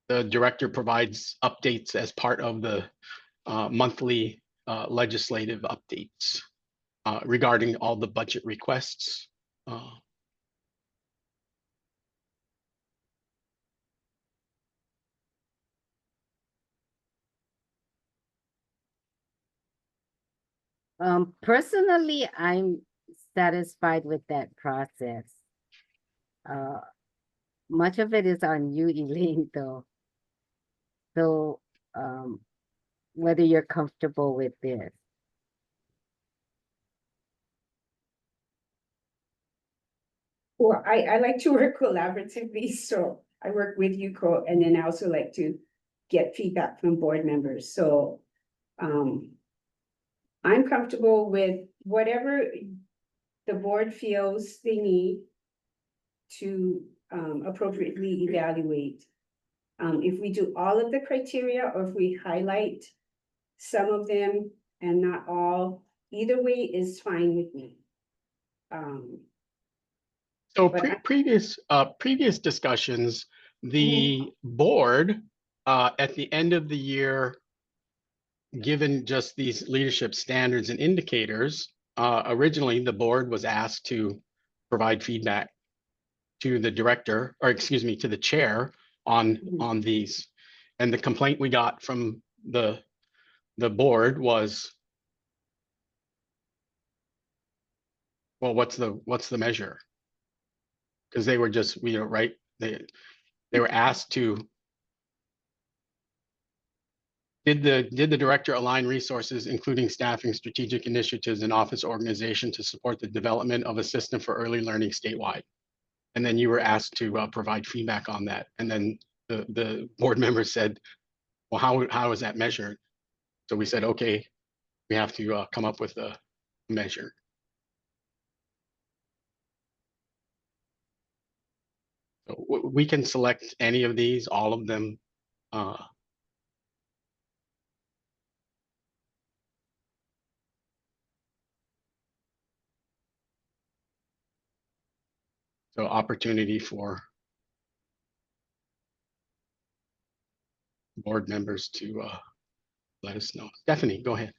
M: the director provides updates as part of the monthly legislative updates regarding all the budget requests.
N: Personally, I'm satisfied with that process. Much of it is on you, Elaine, though. So, whether you're comfortable with this.
A: Well, I like to work collaboratively, so I work with you, and then I also like to get feedback from board members. So I'm comfortable with whatever the board feels they need to appropriately evaluate. If we do all of the criteria, or if we highlight some of them and not all, either way is fine with me.
M: So previous discussions, the board at the end of the year, given just these leadership standards and indicators, originally the board was asked to provide feedback to the director, or excuse me, to the chair on these. And the complaint we got from the board was, well, what's the measure? Because they were just, right, they were asked to, did the director align resources, including staffing, strategic initiatives, and office organization, to support the development of a system for early learning statewide? And then you were asked to provide feedback on that. And then the board members said, well, how is that measured? So we said, okay, we have to come up with a measure. So we can select any of these, all of them. So opportunity for board members to let us know. Stephanie, go ahead.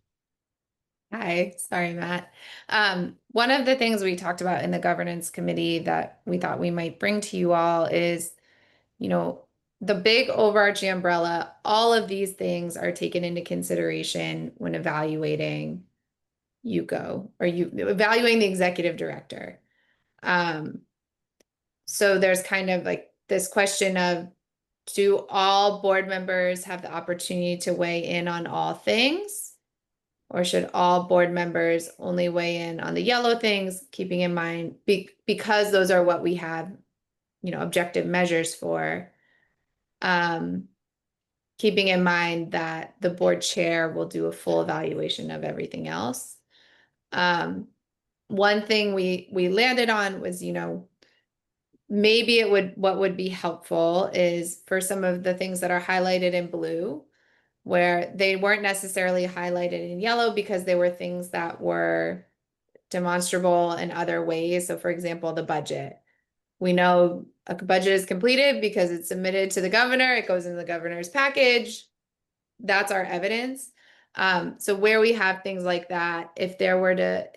L: Hi, sorry, Matt. One of the things we talked about in the governance committee that we thought we might bring to you all is, you know, the big overarching umbrella, all of these things are taken into consideration when evaluating YUCO or you evaluating the executive director. So there's kind of like this question of, do all board members have the opportunity to weigh in on all things? Or should all board members only weigh in on the yellow things, keeping in mind, because those are what we have, you know, objective measures for, keeping in mind that the board chair will do a full evaluation of everything else. One thing we landed on was, you know, maybe what would be helpful is for some of the things that are highlighted in blue, where they weren't necessarily highlighted in yellow because they were things that were demonstrable in other ways. So for example, the budget. We know a budget is completed because it's submitted to the governor, it goes in the governor's package. That's our evidence. So where we have things like that, if the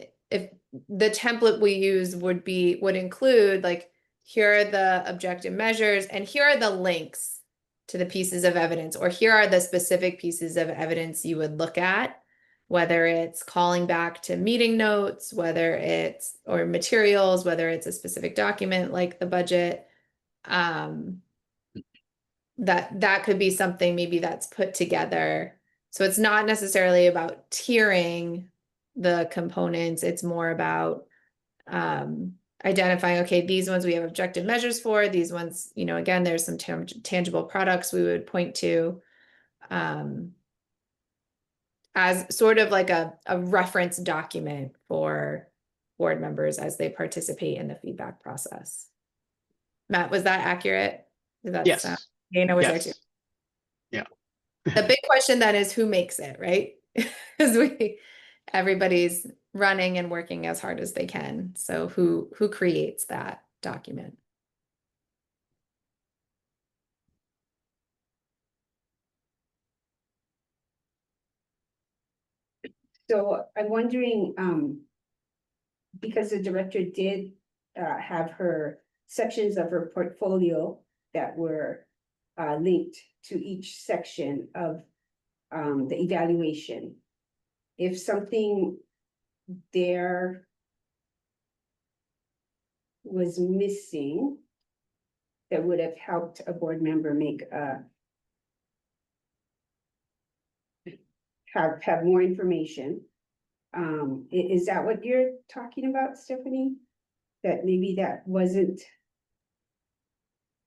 L: template we use would include like, here are the objective measures and here are the links to the pieces of evidence, or here are the specific pieces of evidence you would look at, whether it's calling back to meeting notes, or materials, whether it's a specific document like the budget. That could be something maybe that's put together. So it's not necessarily about tiering the components. It's more about identifying, okay, these ones we have objective measures for, these ones, you know, again, there's some tangible products we would point to as sort of like a reference document for board members as they participate in the feedback process. Matt, was that accurate? Did that
M: Yes.
L: sound? Dana, was there too?
M: Yeah.
L: The big question then is who makes it, right? Because everybody's running and working as hard as they can. So who creates that document?
A: So I'm wondering, because the director did have her sections of her portfolio that were linked to each section of the evaluation. If something there was missing, that would have helped a board member make have more information. Is that what you're talking about, Stephanie? That maybe that wasn't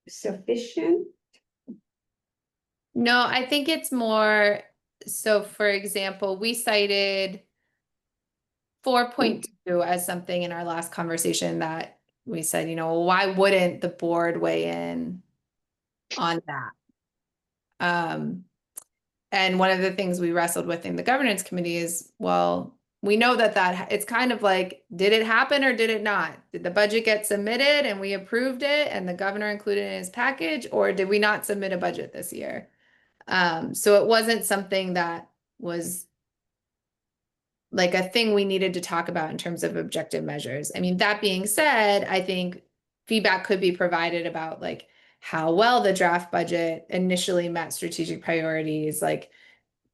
A: sufficient?
L: No, I think it's more, so for example, we cited 4.2 as something in our last conversation that we said, you know, why wouldn't the board weigh in on that? And one of the things we wrestled with in the governance committee is, well, we know that it's kind of like, did it happen or did it not? Did the budget get submitted and we approved it and the governor included it in his package, or did we not submit a budget this year? So it wasn't something that was like a thing we needed to talk about in terms of objective measures. I mean, that being said, I think feedback could be provided about like how well the draft budget initially met strategic priorities. Like,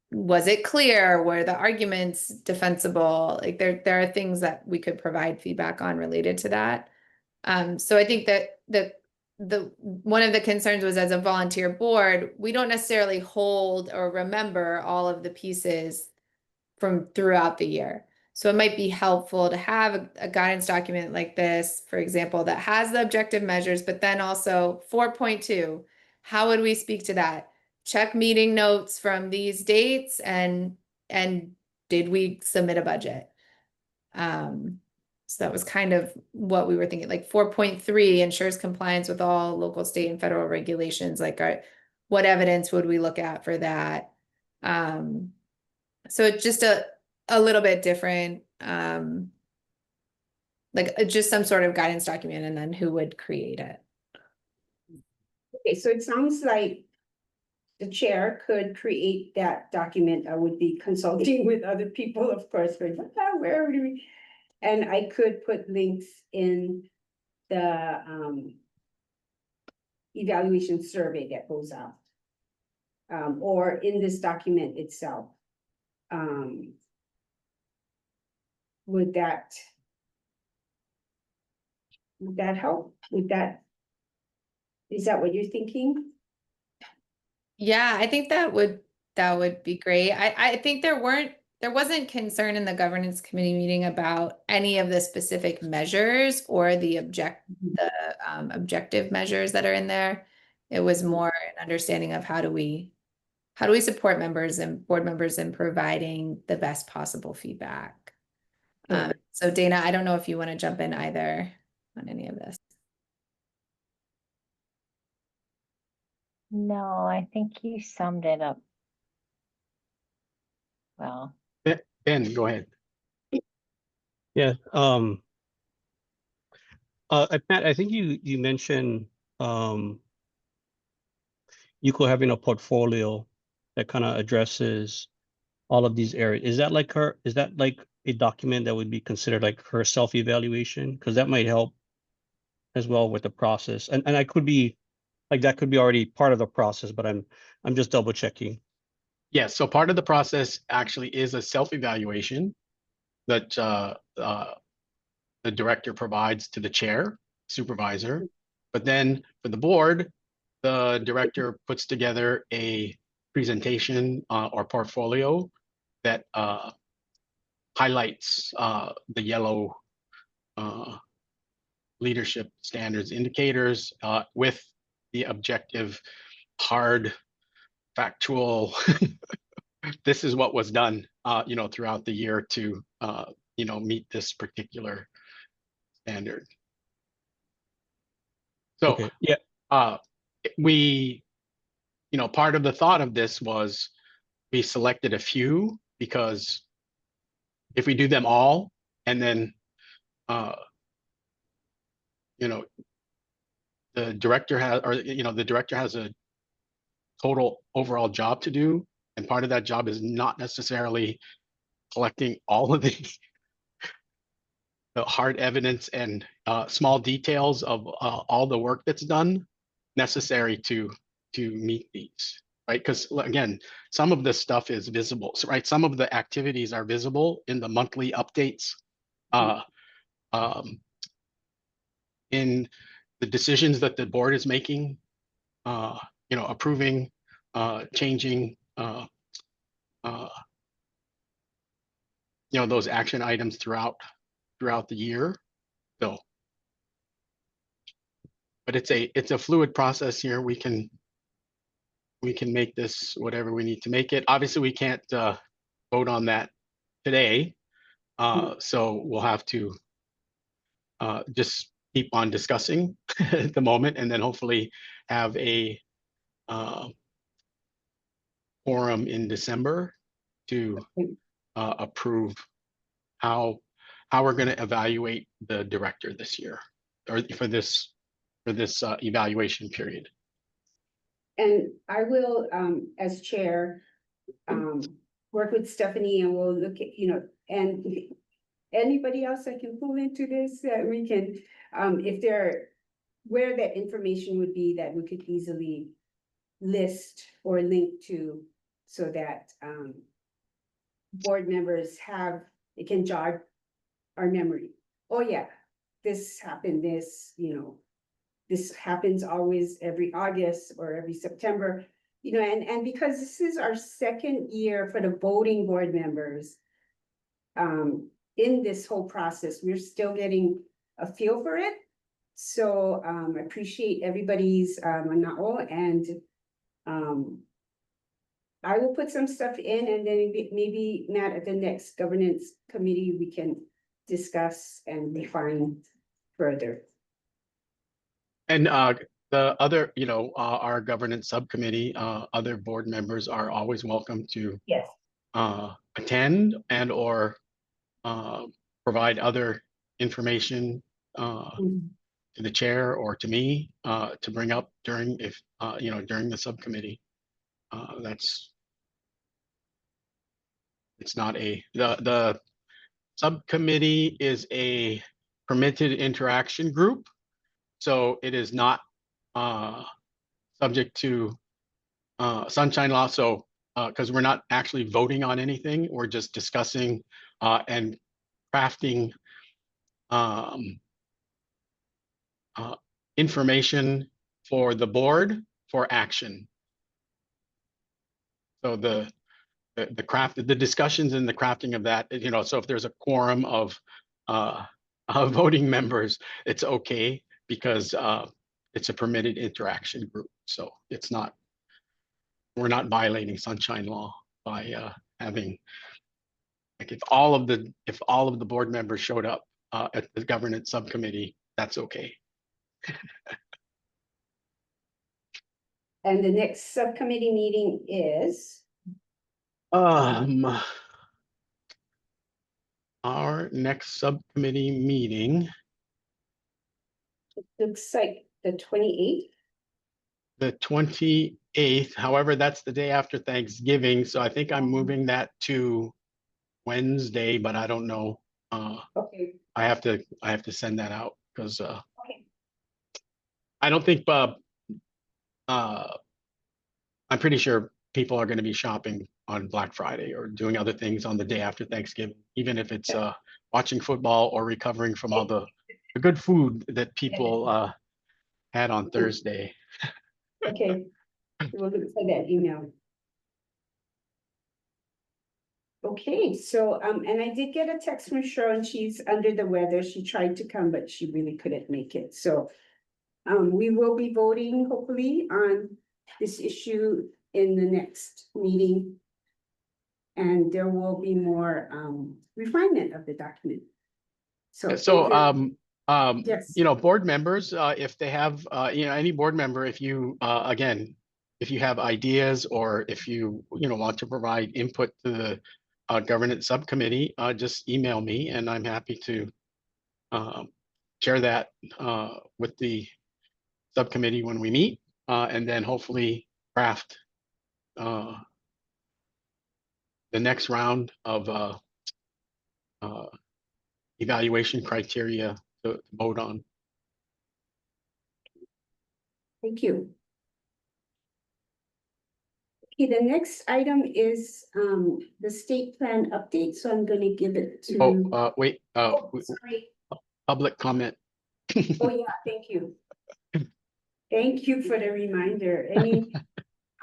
L: was it clear? Were the arguments defensible? Like there are things that we could provide feedback on related to that. So I think that the one of the concerns was, as a volunteer board, we don't necessarily hold or remember all of the pieces from throughout the year. So it might be helpful to have a guidance document like this, for example, that has the objective measures, but then also 4.2, how would we speak to that? Check meeting notes from these dates and did we submit a budget? So that was kind of what we were thinking. Like 4.3 ensures compliance with all local, state, and federal regulations. Like what evidence would we look at for that? So it's just a little bit different. Like just some sort of guidance document, and then who would create it?
A: Okay, so it sounds like the chair could create that document. I would be consulting with other people, of course, but where do we? And I could put links in the evaluation survey that goes out. Or in this document itself. Would that help? Is that what you're thinking?
L: Yeah, I think that would be great. I think there wasn't concern in the governance committee meeting about any of the specific measures or the objective measures that are in there. It was more an understanding of how do we support members and board members in providing the best possible feedback. So Dana, I don't know if you want to jump in either on any of this.
D: No, I think you summed it up well.
M: Ben, go ahead.
C: Yeah. Matt, I think you mentioned Yuko having a portfolio that kind of addresses all of these areas. Is that like a document that would be considered like her self-evaluation? Because that might help as well with the process. And I could be like that could be already part of the process, but I'm just double checking.
M: Yes, so part of the process actually is a self-evaluation that the director provides to the chair, supervisor. But then for the board, the director puts together a presentation or portfolio that highlights the yellow leadership standards indicators with the objective, hard, factual, this is what was done, throughout the year to, meet this particular standard. So,
C: Okay. Yeah.
M: we, part of the thought of this was we selected a few because if we do them all and then, the director has a total overall job to do. And part of that job is not necessarily collecting all of the hard evidence and small details of all the work that's done necessary to meet these, right? Because again, some of this stuff is visible, right? Some of the activities are visible in the monthly updates, in the decisions that the board is making, approving, changing, those action items throughout the year. So, but it's a fluid process here. We can make this whatever we need to make it. Obviously, we can't vote on that today. So we'll have to just keep on discussing at the moment, and then hopefully have a forum in December to approve how we're going to evaluate the director this year, or for this evaluation period.
A: And I will, as chair, work with Stephanie, and we'll look at, and anybody else I can pull into this, we can, where that information would be that we could easily list or link to, so that board members it can jog our memory. Oh yeah, this happened, this happens always every August or every September, and because this is our second year for the voting board members, in this whole process, we're still getting a feel for it. So I appreciate everybody's and I will put some stuff in, and then maybe Matt, at the next governance committee, we can discuss and refine further.
M: And the other, our governance subcommittee, other board members are always welcome to attend and or provide other information to the chair or to me to bring up during during the subcommittee. It's not the subcommittee is a permitted interaction group, so it is not subject to sunshine law. So because we're not actually voting on anything, we're just discussing and crafting information for the board for action. So the discussions and the crafting of that, so if there's a quorum of voting members, it's okay because it's a permitted interaction group. So we're not violating sunshine law by having, like, if all of the board members showed up at the governance subcommittee, that's okay.
A: And the next subcommittee meeting is?
M: Our next subcommittee meeting,
A: Looks like the 28th.
M: the 28th. However, that's the day after Thanksgiving, so I think I'm moving that to Wednesday, but I don't know.
A: Okay.
M: I have to send that out because
A: Okay.
M: I don't think I'm pretty sure people are going to be shopping on Black Friday or doing other things on the day after Thanksgiving, even if it's watching football or recovering from all the good food that people had on Thursday.
A: Okay. We'll look for that email. Okay, so and I did get a text from Cheryl, and she's under the weather. She tried to come, but she really couldn't make it. So we will be voting hopefully on this issue in the next meeting. And there will be more refinement of the document. So yes.
M: Board members, if they have any board member, if you again, if you have ideas or if you want to provide input to the governance subcommittee, just email me and I'm happy to share that with the subcommittee when we meet, and then hopefully craft the next round of evaluation criteria to vote on.
A: Thank you. Okay, the next item is the state plan update. So I'm going to give it to.
M: Wait.
A: Sorry.
M: Public comment.
A: Oh yeah, thank you. Thank you for the reminder. Any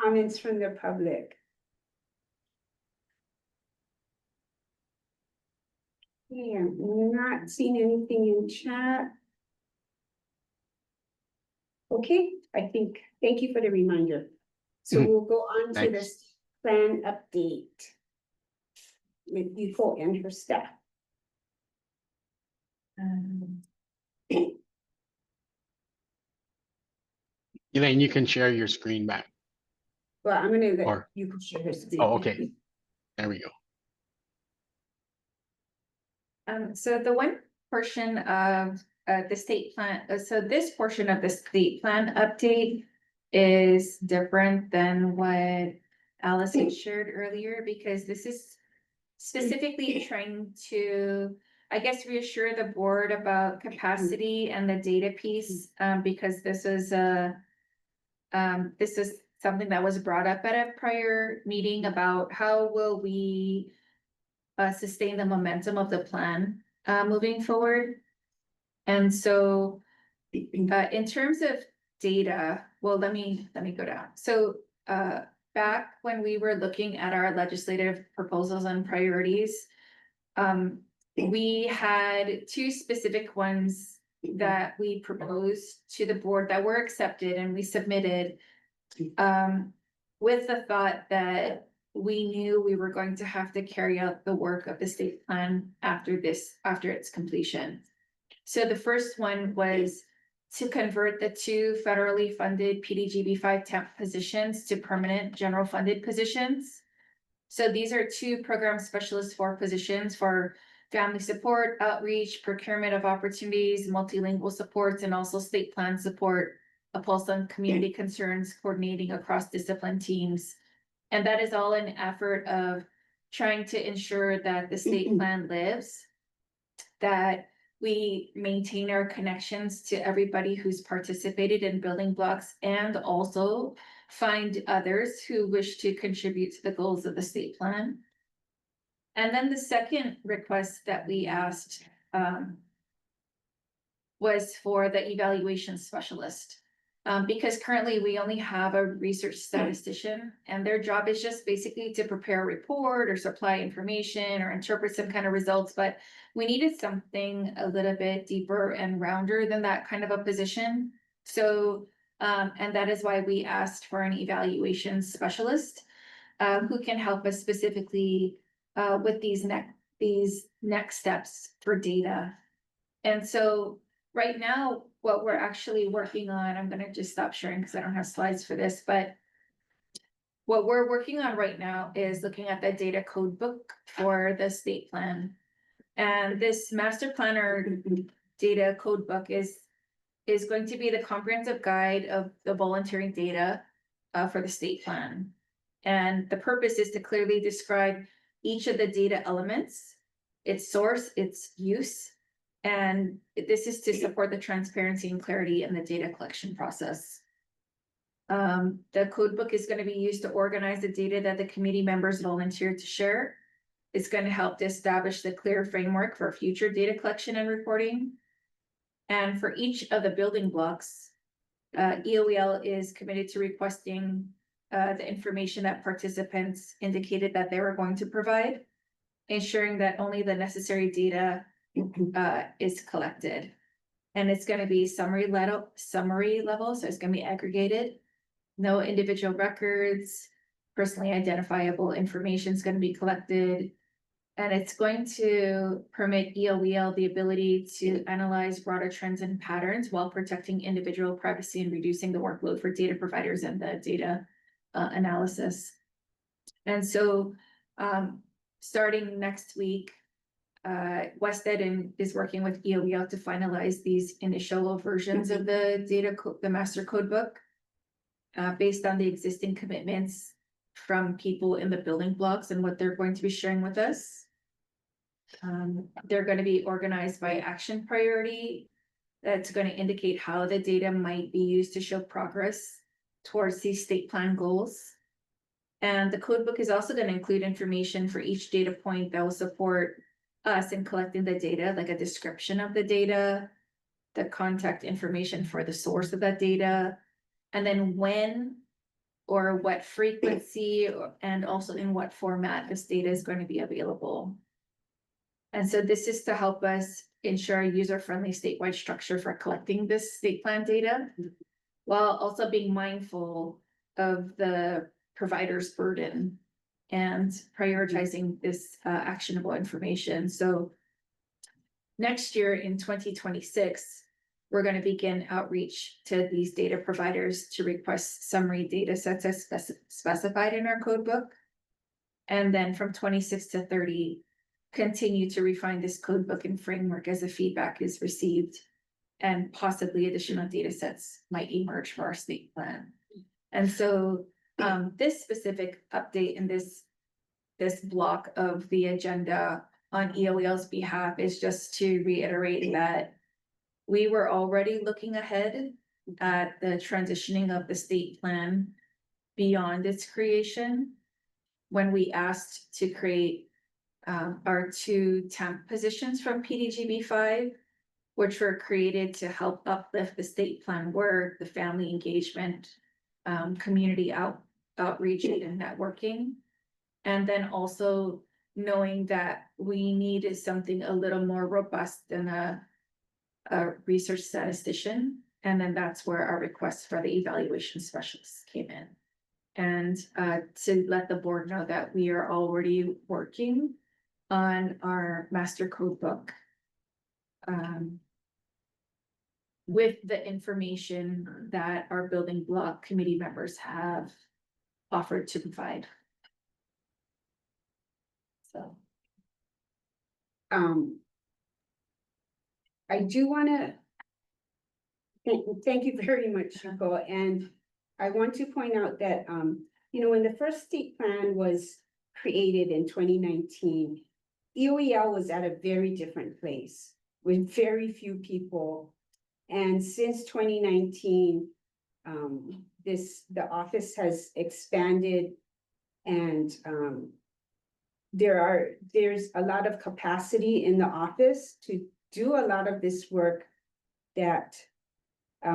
A: comments from the public? Yeah, I'm not seeing anything in chat. Okay, thank you for the reminder. So we'll go on to the plan update with Nicole and her staff.
M: Elaine, you can share your screen back.
A: Well, I'm gonna let you can share your screen.
M: Oh, okay. There we go.
G: So the one portion of the state plan, so this portion of the state plan update is different than what Allison shared earlier, because this is specifically trying to, I guess, reassure the board about capacity and the data piece, because this is something that was brought up at a prior meeting about how will we sustain the momentum of the plan moving forward. And so in terms of data, well, let me go down. So back when we were looking at our legislative proposals and priorities, we had two specific ones that we proposed to the board that were accepted and we submitted with the thought that we knew we were going to have to carry out the work of the state plan after its completion. So the first one was to convert the two federally funded PDGB 5 temp positions to permanent general funded positions. So these are two program specialist 4 positions for family support, outreach, procurement of opportunities, multilingual supports, and also state plan support, a pulse on community concerns, coordinating across discipline teams. And that is all an effort of trying to ensure that the state plan lives, that we maintain our connections to everybody who's participated in building blocks, and also find others who wish to contribute to the goals of the state plan. And then the second request that we asked was for the evaluation specialist. Because currently we only have a research statistician, and their job is just basically to prepare a report or supply information or interpret some kind of results, but we needed something a little bit deeper and rounder than that kind of a position. So, and that is why we asked for an evaluation specialist who can help us specifically with these next steps for data. And so right now, what we're actually working on, I'm gonna just stop sharing because I don't have slides for this, but what we're working on right now is looking at the data code book for the state plan. And this master planner data code book is going to be the comprehensive guide of the volunteering data for the state plan. And the purpose is to clearly describe each of the data elements, its source, its use, and this is to support the transparency and clarity in the data collection process. The code book is going to be used to organize the data that the committee members volunteer to share. It's going to help to establish the clear framework for future data collection and reporting. And for each of the building blocks, EOEL is committed to requesting the information that participants indicated that they were going to provide, ensuring that only the necessary data is collected. And it's going to be summary level, so it's going to be aggregated. No individual records, personally identifiable information is going to be collected. And it's going to permit EOEL the ability to analyze broader trends and patterns while protecting individual privacy and reducing the workload for data providers and the data analysis. And so starting next week, Wested is working with EOEL to finalize these initial versions of the master code book based on the existing commitments from people in the building blocks and what they're going to be sharing with us. They're going to be organized by action priority. That's going to indicate how the data might be used to show progress towards these state plan goals. And the code book is also going to include information for each data point that will support us in collecting the data, like a description of the data, the contact information for the source of that data, and then when or what frequency and also in what format this data is going to be available. And so this is to help us ensure a user-friendly statewide structure for collecting this state plan data, while also being mindful of the provider's burden and prioritizing this actionable information. So next year in 2026, we're going to begin outreach to these data providers to request summary data sets as specified in our code book. And then from 26 to 30, continue to refine this code book and framework as the feedback is received, and possibly additional data sets might emerge for our state plan. And so this specific update in this block of the agenda on EOEL's behalf is just to reiterate that we were already looking ahead at the transitioning of the state plan beyond its creation when we asked to create our 2 temp positions from PDGB 5, which were created to help uplift the state plan work, the family engagement, community outreach and networking. And then also knowing that we needed something a little more robust than a research statistician. And then that's where our request for the evaluation specialist came in. And to let the board know that we are already working on our master code book with the information that our building block committee members have offered to provide. So
A: I do wanna thank you very much, Nicole, and I want to point out that, when the first state plan was created in 2019, EOEL was at a very different place with very few people. And since 2019, the office has expanded and, there's a lot of capacity in the office to do a lot of this work that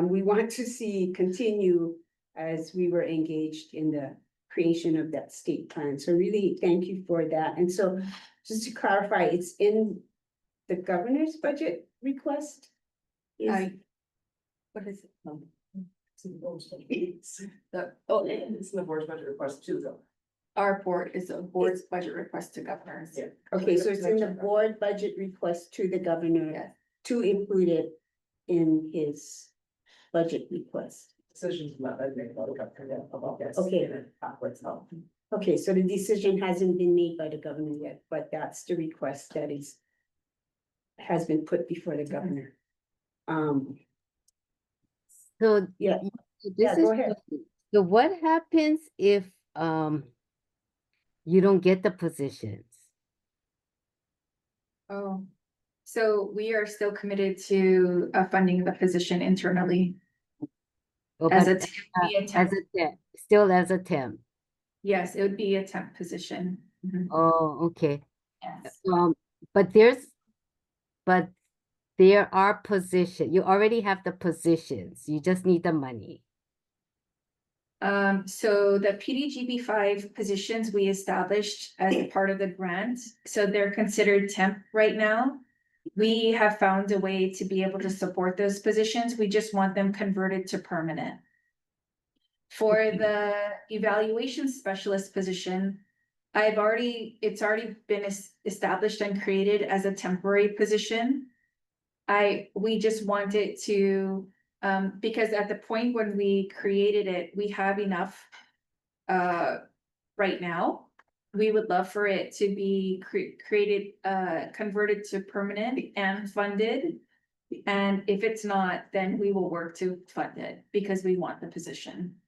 A: we want to see continue as we were engaged in the creation of that state plan. So really, thank you for that. And so just to clarify, it's in the governor's budget request? What is it?
O: It's in the board's budget request too, though.
G: Our board is a board's budget request to governors.
O: Yeah.
A: Okay, so it's in the board budget request to the governor to include it in his budget request.
O: Decisions not made by the governor yet about that.
A: Okay.
O: So.
A: Okay, so the decision hasn't been made by the governor yet, but that's the request that has been put before the governor.
N: So
A: Yeah.
N: this
A: Yeah,
N: is
A: go ahead.
N: so what happens if you don't get the positions?
G: Oh, so we are still committed to funding the position internally.
N: Or
G: As
N: but,
G: a temp, be a temp.
N: as a temp, still as a temp.
G: Yes, it would be a temp position. Mhm.
N: Oh, okay.
G: Yes.
N: But there are positions. You already have the positions. You just need the money.
G: So the PDGB5 positions we established as a part of the grant, so they're considered temp right now. We have found a way to be able to support those positions. We just want them converted to permanent. For the evaluation specialist position, it's already been established and created as a temporary position. We just want it to, because at the point when we created it, we have enough right now. We would love for it to be created, converted to permanent and funded. And if it's not, then we will work to fund it because we want the position.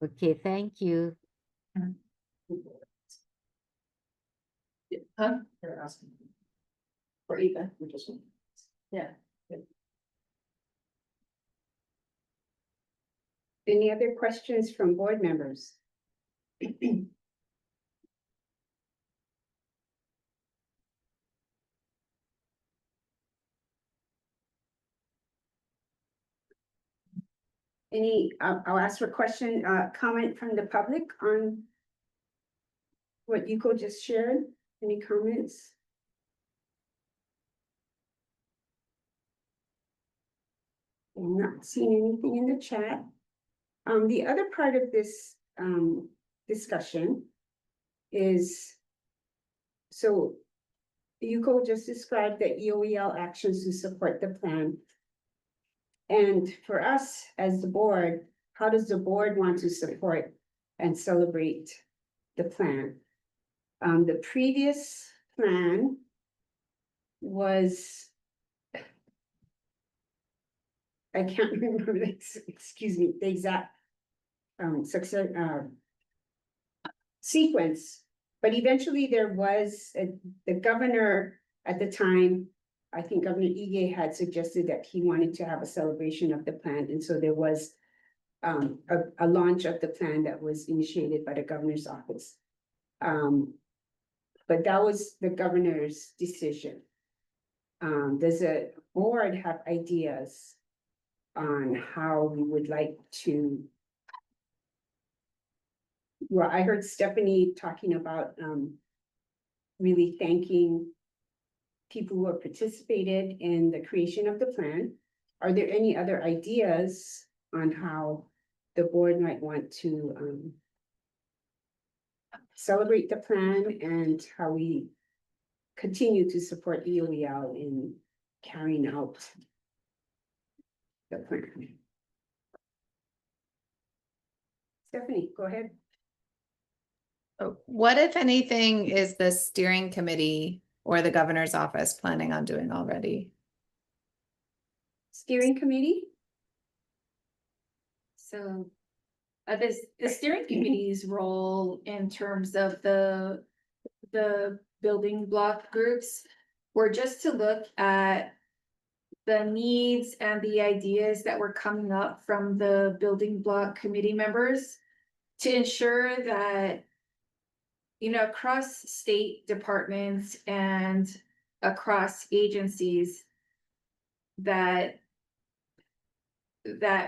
N: Okay, thank you.
G: Huh?
O: They're asking.
G: For Eva.
O: We just.
G: Yeah.
A: Any other questions from board members? I'll ask for a question, comment from the public on what Yuko just shared. Any comments? I'm not seeing anything in the chat. The other part of this discussion is, so Yuko just described the EOEL actions to support the plan. And for us as the board, how does the board want to support and celebrate the plan? The previous plan was, I can't remember, excuse me, the exact success sequence, but eventually there was the governor at the time, I think Governor Ige had suggested that he wanted to have a celebration of the plan, and so there was a launch of the plan that was initiated by the governor's office. But that was the governor's decision. Does the board have ideas on how we would like to? Well, I heard Stephanie talking about really thanking people who have participated in the creation of the plan. Are there any other ideas on how the board might want to celebrate the plan and how we continue to support EOEL in carrying out the plan? Stephanie, go ahead.
L: What, if anything, is the steering committee or the governor's office planning on doing already?
A: Steering committee?
G: So the steering committee's role in terms of the building block groups were just to look at the needs and the ideas that were coming up from the building block committee members to ensure that, you know, across state departments and across agencies, that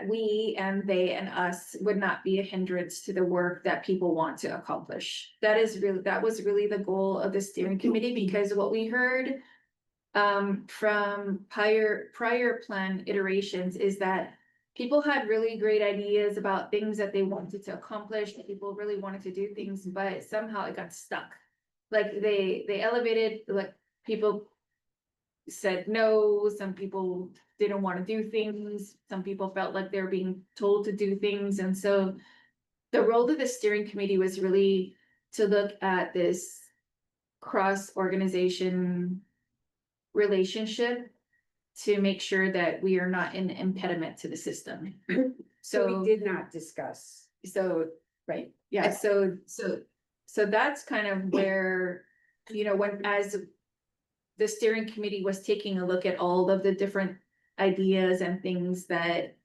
G: we and they and us would not be a hindrance to the work that people want to accomplish. That was really the goal of the steering committee, because what we heard from prior plan iterations is that people had really great ideas about things that they wanted to accomplish. People really wanted to do things, but somehow it got stuck. Like they elevated, like people said no, some people didn't want to do things, some people felt like they were being told to do things. And so the role of the steering committee was really to look at this cross-organization relationship to make sure that we are not an impediment to the system.
A: So we did not discuss.
G: Right, yeah, so that's kind of where, you know, when, as the steering committee was taking a look at all of the different ideas and things that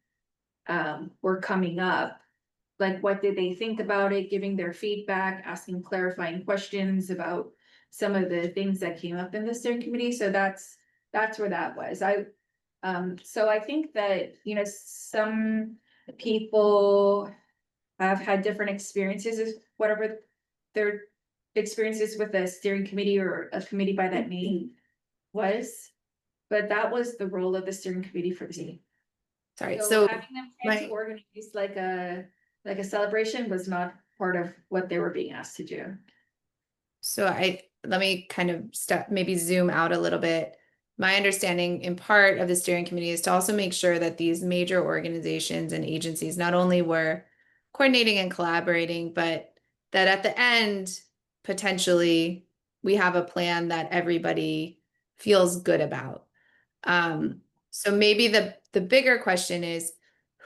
G: were coming up, like what did they think about it, giving their feedback, asking clarifying questions about some of the things that came up in the steering committee. So that's where that was. So I think that, you know, some people have had different experiences, whatever their experiences with a steering committee or a committee by that name was, but that was the role of the steering committee for the meeting.
L: Sorry,
G: So
L: so
G: having them try to organize like a celebration was not part of what they were being asked to do.
L: So let me kind of maybe zoom out a little bit. My understanding in part of the steering committee is to also make sure that these major organizations and agencies not only were coordinating and collaborating, but that at the end, potentially, we have a plan that everybody feels good about. So maybe the bigger question is,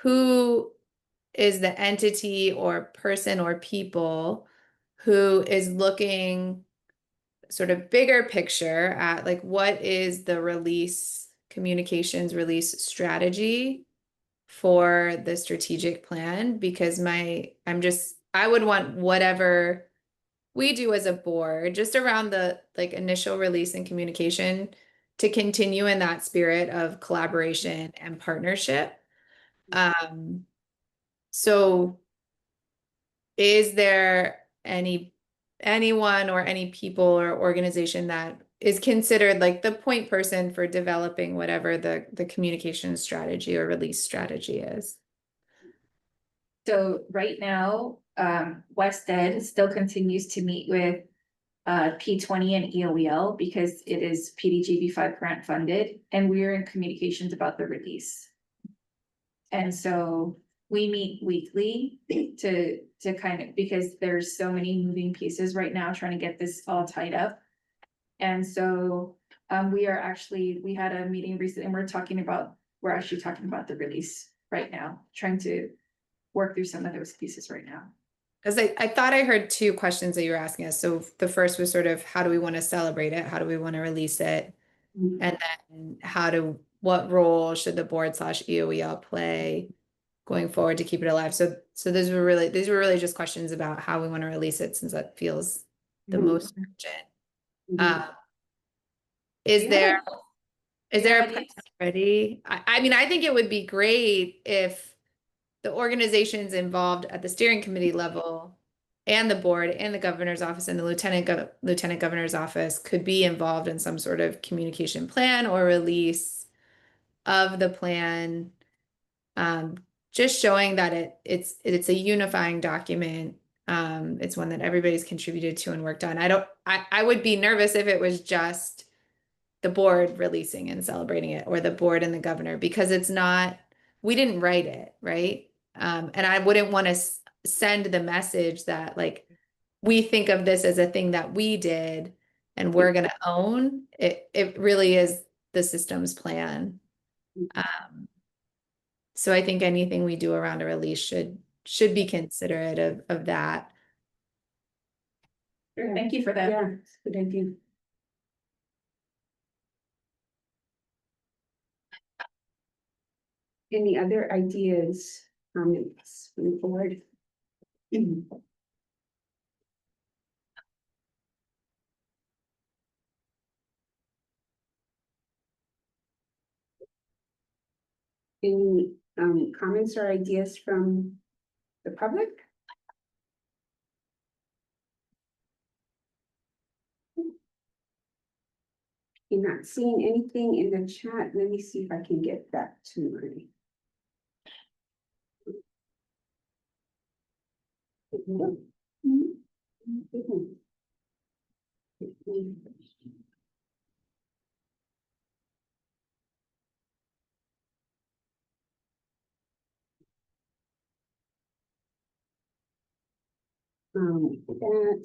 L: who is the entity or person or people who is looking sort of bigger picture at like what is the communications release strategy for the strategic plan? Because I would want whatever we do as a board just around the like initial release and communication to continue in that spirit of collaboration and partnership. So is there anyone or any people or organization that is considered like the point person for developing whatever the communication strategy or release strategy is?
G: So right now, West Ed still continues to meet with P20 and EOEL because it is PDGB5 grant funded, and we are in communications about the release. And so we meet weekly to kind of, because there's so many moving pieces right now trying to get this all tied up. And so we had a meeting recently and we're actually talking about the release right now, trying to work through some of those pieces right now.
L: Because I thought I heard two questions that you were asking us. So the first was sort of how do we want to celebrate it? How do we want to release it? And then what role should the board / EOEL play going forward to keep it alive? So these were really just questions about how we want to release it, since that feels the most urgent. Is there a plan ready? I mean, I think it would be great if the organizations involved at the steering committee level and the board and the governor's office and the lieutenant governor's office could be involved in some sort of communication plan or release of the plan, just showing that it's a unifying document. It's one that everybody's contributed to and worked on. I would be nervous if it was just the board releasing and celebrating it, or the board and the governor, because we didn't write it, right? And I wouldn't want to send the message that like we think of this as a thing that we did and we're gonna own. It really is the systems plan. So I think anything we do around a release should be considerate of that.
G: Thank you for that.
A: Yeah, it's a good idea. Any other ideas, comments from the board? Any comments or ideas from the public? You're not seeing anything in the chat. Let me see if I can get that to my. That.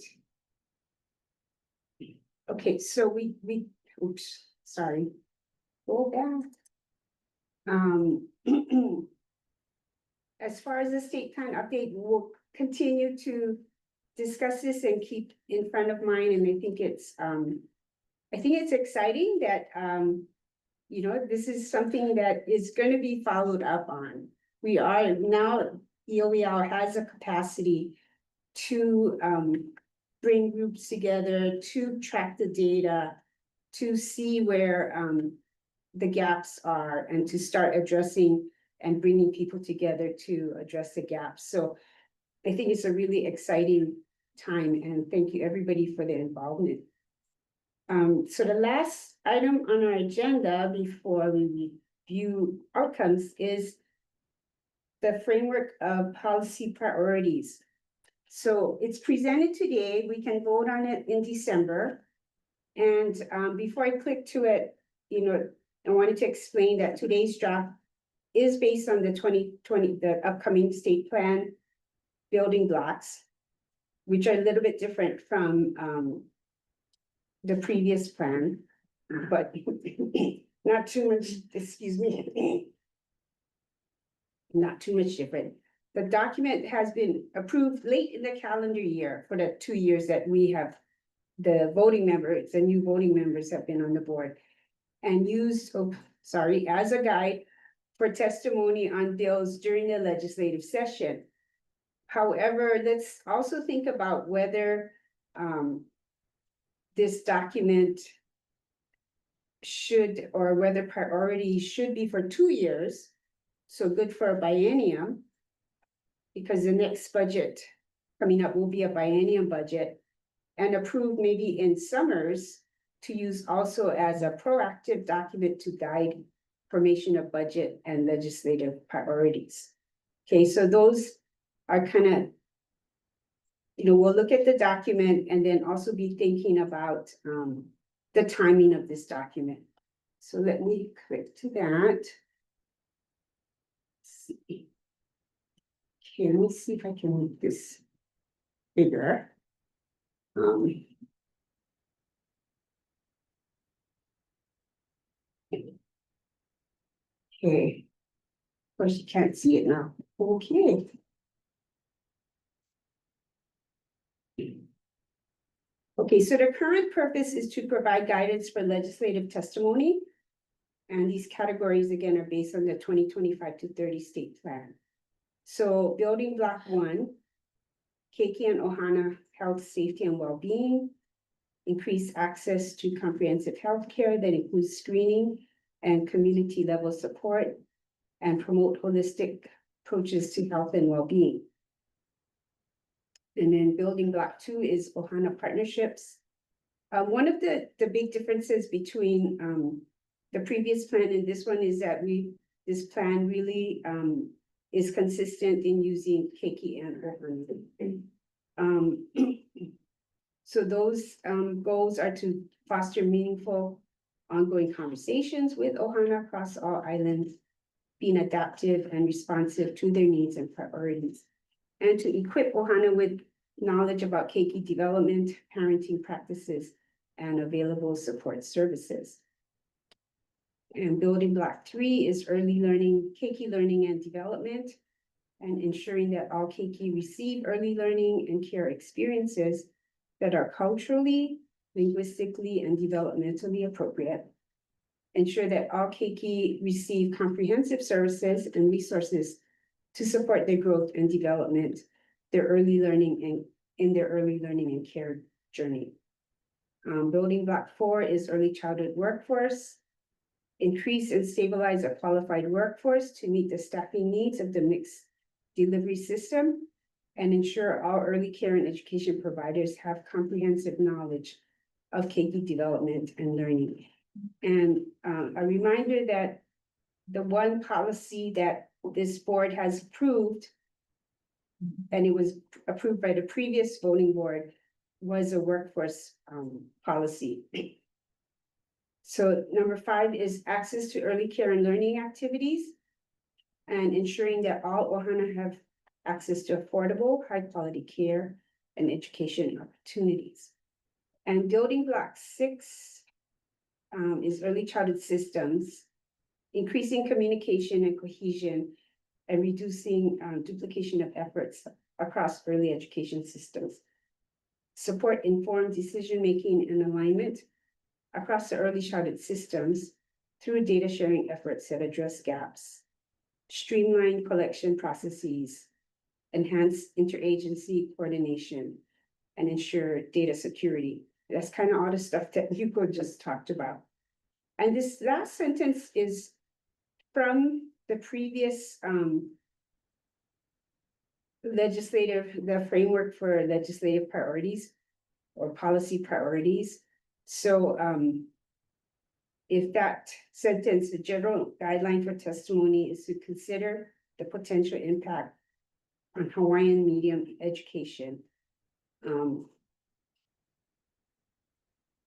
A: Okay, so we, oops, sorry. Go back. As far as the state plan update, we'll continue to discuss this and keep in front of mind, and I think it's exciting that, you know, this is something that is gonna be followed up on. We are now, EOEL has a capacity to, bring groups together, to track the data, to see where, the gaps are, and to start addressing and bringing people together to address the gaps. So I think it's a really exciting time, and thank you everybody for their involvement. So the last item on our agenda before we review outcomes is the framework of policy priorities. So it's presented today. We can vote on it in December. And before I click to it, you know, I wanted to explain that today's draft is based on the 2020, the upcoming state plan building blocks, which are a little bit different from the previous plan, but not too much, excuse me, not too much different. The document has been approved late in the calendar year for the 2 years that we have the voting members, the new voting members have been on the board, and used, as a guide for testimony on bills during the legislative session. However, let's also think about whether this document should, or whether priorities should be for 2 years, so good for a biennium, because the next budget coming up will be a biennium budget, and approved maybe in summers to use also as a proactive document to guide formation of budget and legislative priorities. Okay, so those are kind of, you know, we'll look at the document and then also be thinking about the timing of this document. So let me click to that. Let's see. Okay, let me see if I can make this bigger. Okay. Of course, you can't see it now. Okay. Okay, so the current purpose is to provide guidance for legislative testimony. And these categories, again, are based on the 2025 to 30 state plan. So building block 1, Keiki and Ohana health, safety, and well-being, increase access to comprehensive health care that includes screening and community level support, and promote holistic approaches to health and well-being. And then building block 2 is Ohana partnerships. One of the big differences between the previous plan and this one is that this plan really is consistent in using Keiki and Ohana. So those goals are to foster meaningful ongoing conversations with Ohana across all islands, being adaptive and responsive to their needs and priorities, and to equip Ohana with knowledge about keiki development, parenting practices, and available support services. And building block 3 is early learning, keiki learning and development, and ensuring that all keiki receive early learning and care experiences that are culturally, linguistically, and developmentally appropriate. Ensure that all keiki receive comprehensive services and resources to support their growth and development, their early learning and in their early learning and care journey. Building block 4 is early childhood workforce. Increase and stabilize a qualified workforce to meet the staffing needs of the mixed delivery system, and ensure all early care and education providers have comprehensive knowledge of keiki development and learning. And a reminder that the one policy that this board has approved, and it was approved by the previous voting board, was a workforce policy. So number 5 is access to early care and learning activities, and ensuring that all Ohana have access to affordable, high-quality care and education opportunities. And building block 6 is early childhood systems, increasing communication and cohesion, and reducing duplication of efforts across early education systems. Support informed decision-making and alignment across the early childhood systems through data sharing efforts that address gaps, streamline collection processes, enhance interagency coordination, and ensure data security. That's kind of all the stuff that Yuko just talked about. And this last sentence is from the previous the framework for legislative priorities or policy priorities. So if that sentence, the general guideline for testimony is to consider the potential impact on Hawaiian medium education.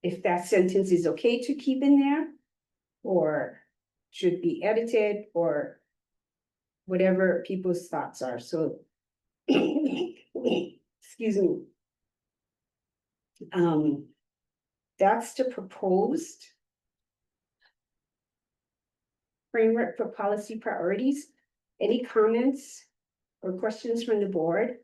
A: If that sentence is okay to keep in there, or should be edited, or whatever people's thoughts are. So, excuse me. That's the proposed framework for policy priorities. Any comments or questions from the board?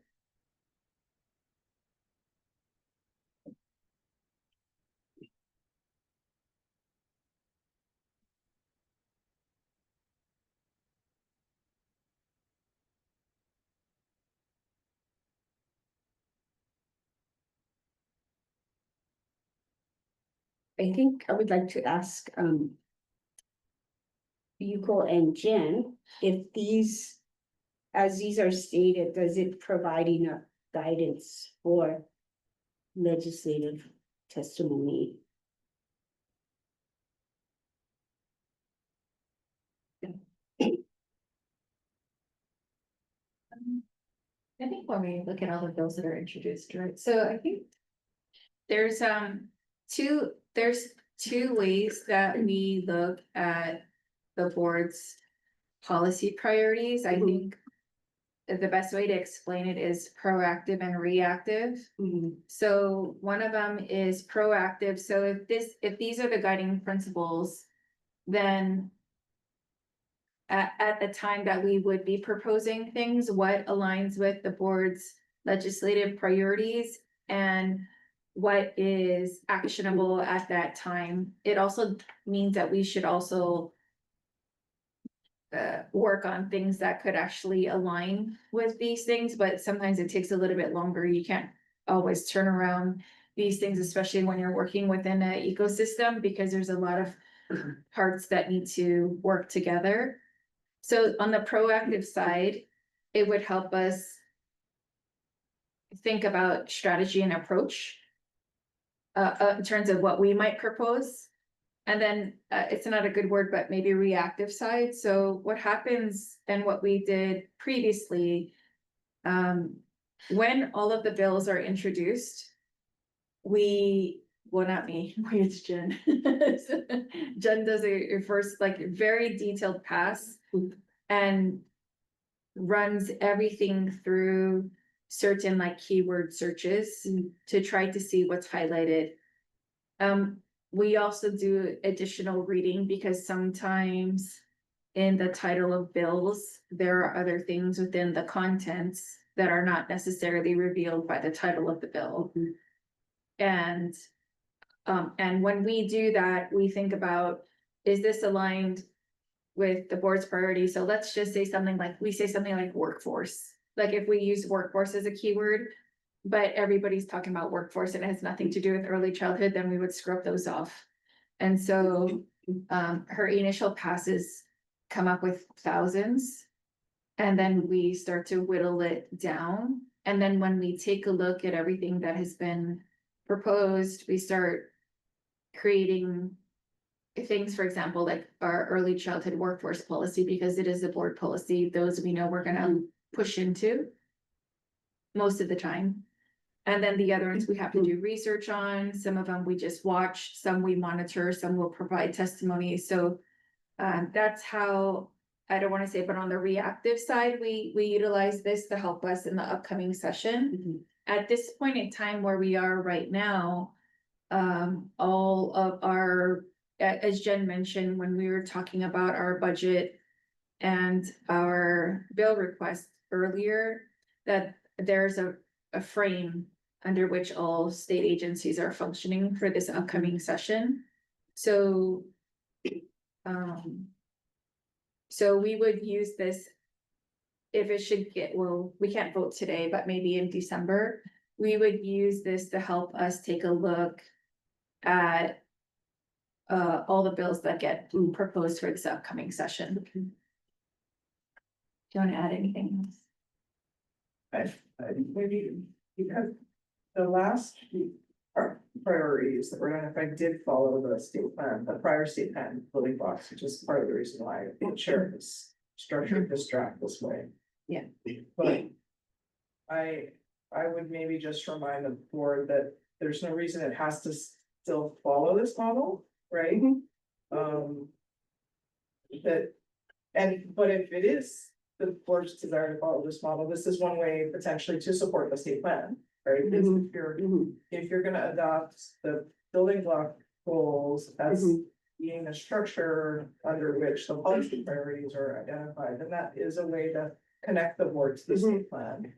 A: I think I would like to ask Yuko and Jen, if these, as these are stated, does it provide enough guidance for legislative testimony?
G: I think when we look at all the bills that are introduced, right, so I think there's two ways that we look at the board's policy priorities. I think the best way to explain it is proactive and reactive. So one of them is proactive. So if these are the guiding principles, then at the time that we would be proposing things, what aligns with the board's legislative priorities and what is actionable at that time. It also means that we should also work on things that could actually align with these things, but sometimes it takes a little bit longer. You can't always turn around these things, especially when you're working within an ecosystem, because there's a lot of parts that need to work together. So on the proactive side, it would help us think about strategy and approach in terms of what we might propose. And then it's not a good word, but maybe reactive side. So what happens and what we did previously, when all of the bills are introduced, well, not me, it's Jen. Jen does a first very detailed pass and runs everything through certain like keyword searches to try to see what's highlighted. We also do additional reading because sometimes in the title of bills, there are other things within the contents that are not necessarily revealed by the title of the bill. And when we do that, we think about, is this aligned with the board's priority? So let's just say something like, we say something like workforce. Like if we use workforce as a keyword, but everybody's talking about workforce and it has nothing to do with early childhood, then we would scrub those off. And so her initial passes come up with thousands. And then we start to whittle it down. And then when we take a look at everything that has been proposed, we start creating things, for example, like our early childhood workforce policy, because it is a board policy. Those we know we're gonna push into most of the time. And then the other ones we have to do research on. Some of them we just watch, some we monitor, some will provide testimony. So that's how, I don't want to say, but on the reactive side, we utilize this to help us in the upcoming session. At this point in time where we are right now, all of our, as Jen mentioned, when we were talking about our budget and our bill request earlier, that there's a frame under which all state agencies are functioning for this upcoming session. So, so we would use this if it should get, well, we can't vote today, but maybe in December, we would use this to help us take a look at all the bills that get proposed for this upcoming session. Do you want to add anything else?
O: Maybe because the last priorities that were identified did follow the state plan, the prior state plan building blocks, which is part of the reason why the chair is structured this draft this way.
A: Yeah.
O: But I would maybe just remind the board that there's no reason it has to still follow this model, right? But if it is the board's desire to follow this model, this is one way potentially to support the state plan, right? Because if you're gonna adopt the building block goals as being the structure under which the policy priorities are identified, then that is a way to connect the board to the state plan.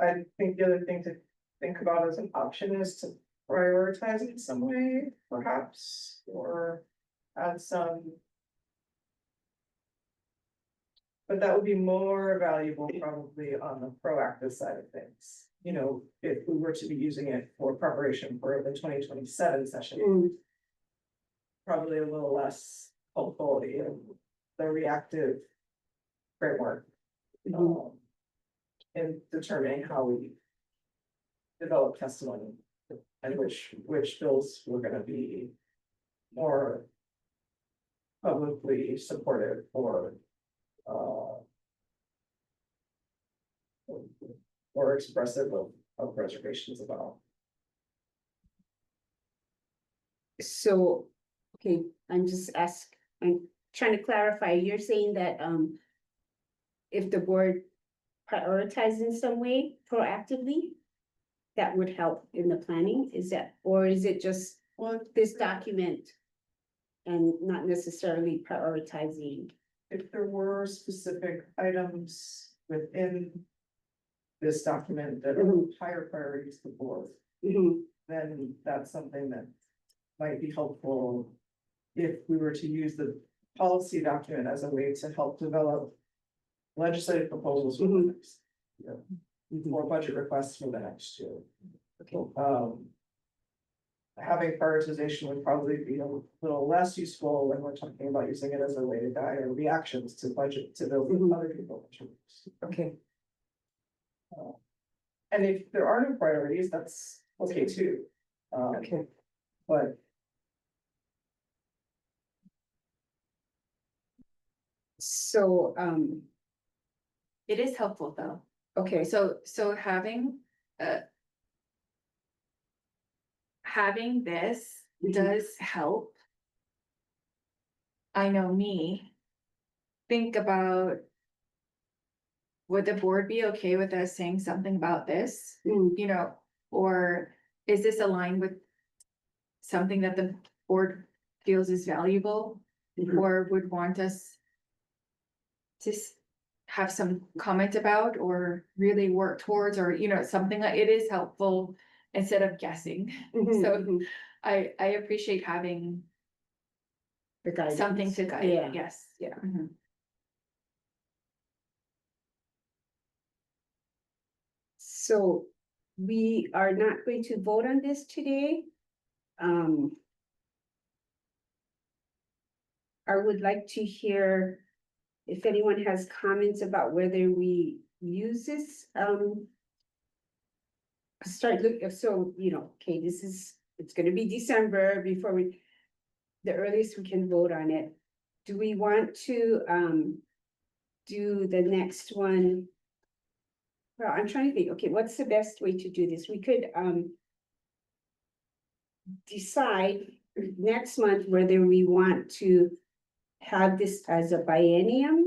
O: I think the other thing to think about as an option is to prioritize it in some way, perhaps, or add some. But that would be more valuable probably on the proactive side of things. You know, if we were to be using it for preparation for the 2027 session. Probably a little less helpful in the reactive framework. In determining how we develop testimony and which bills were gonna be more publicly supportive or expressive of reservations about.
A: So, okay, I'm trying to clarify, you're saying that, if the board prioritize in some way proactively, that would help in the planning, is that, or is it just, well, this document and not necessarily prioritizing?
O: If there were specific items within this document that are higher priorities to the board, then that's something that might be helpful if we were to use the policy document as a way to help develop legislative proposals for the next year, or budget requests for the next year. Having prioritization would probably be a little less useful when we're talking about using it as a way to guide our reactions to budget to build other people.
A: Okay.
O: And if there are no priorities, that's okay too.
A: Okay.
O: But
A: So,
G: It is helpful though.
A: okay,
G: So having this does help I know me, think about, would the board be okay with us saying something about this? You know, or is this aligned with something that the board feels is valuable? Or would want us to have some comment about, or really work towards, or, you know, something that it is helpful instead of guessing. So I appreciate having
A: The guidance.
G: something to guide,
A: Yeah.
G: yes, yeah.
A: So we are not going to vote on this today. I would like to hear if anyone has comments about whether we use this, start look, so, you know, okay, it's gonna be December before the earliest we can vote on it. Do we want to, do the next one? Well, I'm trying to think, okay, what's the best way to do this? We could, decide next month whether we want to have this as a biennium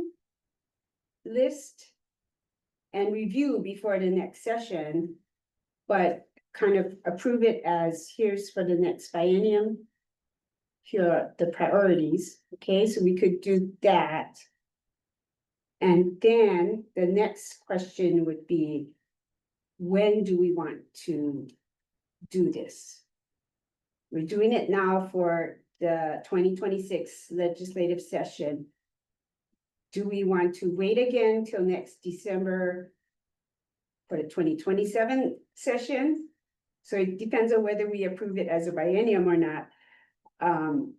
A: list and review before the next session, but kind of approve it as here's for the next biennium. Here are the priorities, okay, so we could do that. And then the next question would be, when do we want to do this? We're doing it now for the 2026 legislative session. Do we want to wait again till next December for the 2027 session? So it depends on whether we approve it as a biennium or not. And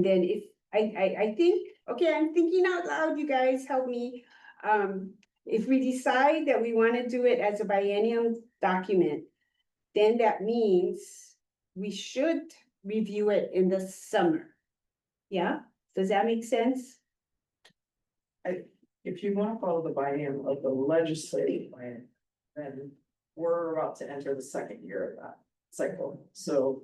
A: then if, I think, okay, I'm thinking out loud, you guys help me. If we decide that we want to do it as a biennium document, then that means we should review it in the summer. Yeah, does that make sense?
O: If you want to follow the biennium of the legislative plan, then we're about to enter the second year of that cycle, so.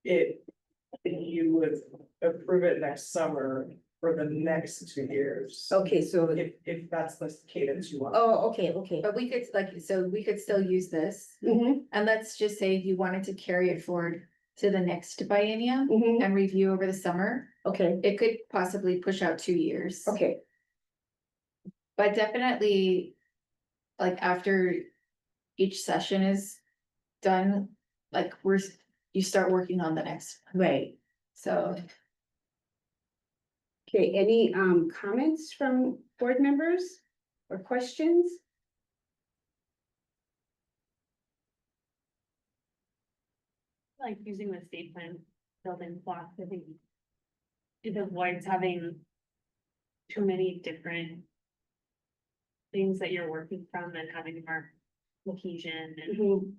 O: You would approve it next summer for the next 2 years.
A: Okay, so,
O: If that's the cadence you want.
A: oh, okay, okay.
G: But we could, like, so we could still use this,
A: Mhm,
G: and let's just say if you wanted to carry it forward to the next biennium
A: mhm,
G: and review over the summer,
A: okay,
G: it could possibly push out 2 years.
A: okay,
G: But definitely, like, after each session is done, like, you start working on the next,
A: right.
G: so.
A: Okay, any comments from board members or questions?
P: Like using the state plan building blocks, I think it avoids having too many different things that you're working from and having more cohesion and
A: Mhm,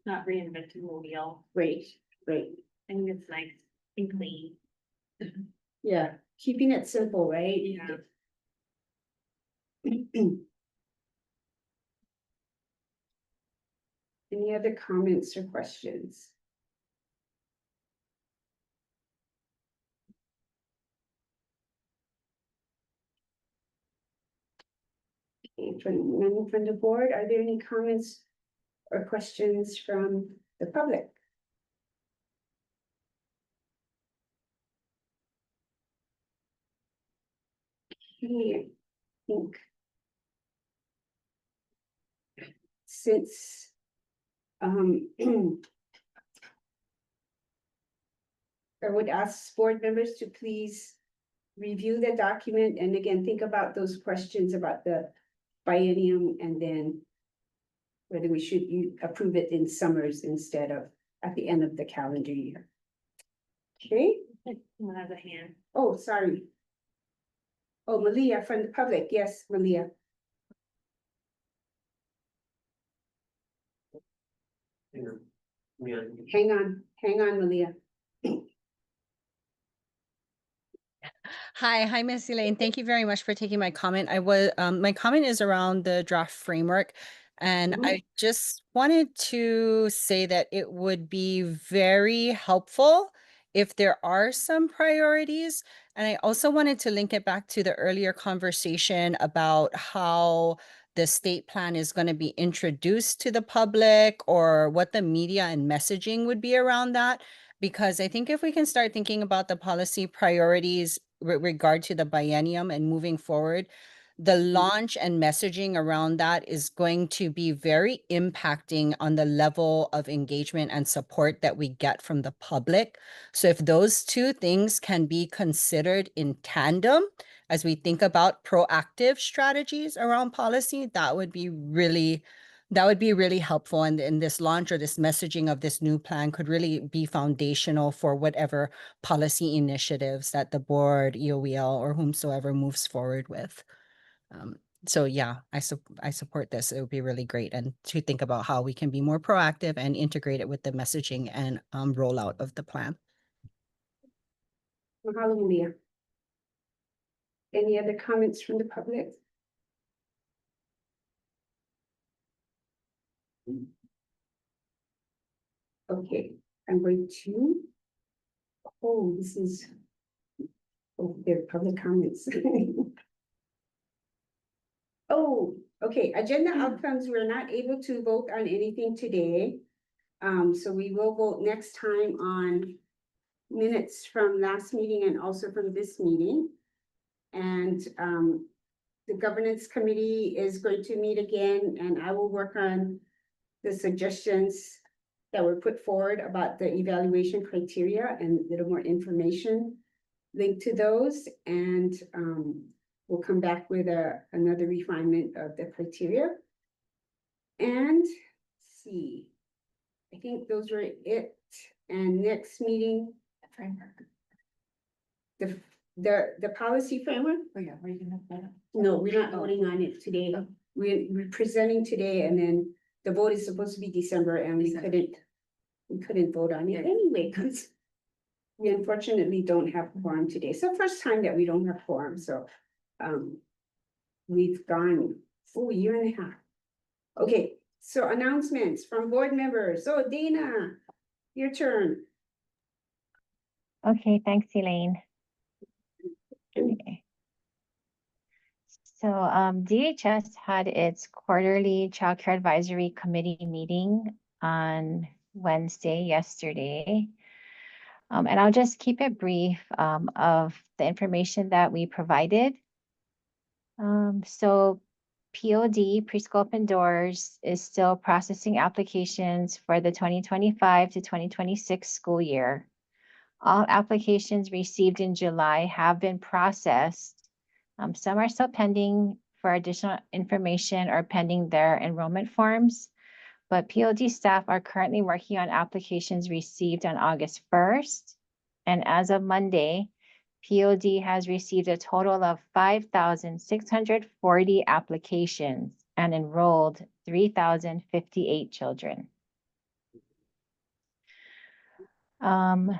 P: not reinventing the wheel.
A: great, great,
P: I think it's nice and clean.
A: yeah, keeping it simple, right?
P: Yeah.
A: Any other comments or questions? Okay, from the board, are there any comments or questions from the public? Okay, I think since I would ask board members to please review the document and again, think about those questions about the biennium and then whether we should approve it in summers instead of at the end of the calendar year. Okay,
P: Someone has a hand.
A: oh, sorry. Oh, Malia from the public, yes, Malia. Hang on, Malia.
Q: Hi, Miss Elaine. Thank you very much for taking my comment. My comment is around the draft framework. And I just wanted to say that it would be very helpful if there are some priorities, and I also wanted to link it back to the earlier conversation about how the state plan is going to be introduced to the public, or what the media and messaging would be around that. Because I think if we can start thinking about the policy priorities with regard to the biennium and moving forward, the launch and messaging around that is going to be very impacting on the level of engagement and support that we get from the public. So if those two things can be considered in tandem as we think about proactive strategies around policy, that would be really helpful. And in this launch or this messaging of this new plan could really be foundational for whatever policy initiatives that the board, EOEL, or whomsoever moves forward with. So yeah, I support this. It would be really great, and to think about how we can be more proactive and integrate it with the messaging and rollout of the plan.
A: Hallelujah. Any other comments from the public? Okay, I'm going to. Oh, this is. Oh, there are public comments. Oh, okay, agenda outcomes, we're not able to vote on anything today. So we will vote next time on minutes from last meeting and also from this meeting. And the governance committee is going to meet again, and I will work on the suggestions that were put forward about the evaluation criteria and a little more information linked to those. And we'll come back with another refinement of the criteria. And let's see, I think those were it. And next meeting,
G: Framework.
A: the policy framework.
G: Oh, yeah, are you gonna have that?
A: No, we're not voting on it today. We're presenting today, and then the vote is supposed to be December, and we couldn't vote on it anyway, because we unfortunately don't have quorum today. It's the first time that we don't have quorum, so we've gone full year and a half. Okay, so announcements from board members. So Dana, your turn.
D: Okay, thanks, Elaine. Okay. So DHS had its quarterly Child Care Advisory Committee meeting on Wednesday, yesterday. And I'll just keep it brief of the information that we provided. So POD, Preschool Open Doors, is still processing applications for the 2025 to 2026 school year. All applications received in July have been processed. Some are still pending for additional information or pending their enrollment forms, but POD staff are currently working on applications received on August 1st. And as of Monday, POD has received a total of 5,640 applications and enrolled 3,058 children. For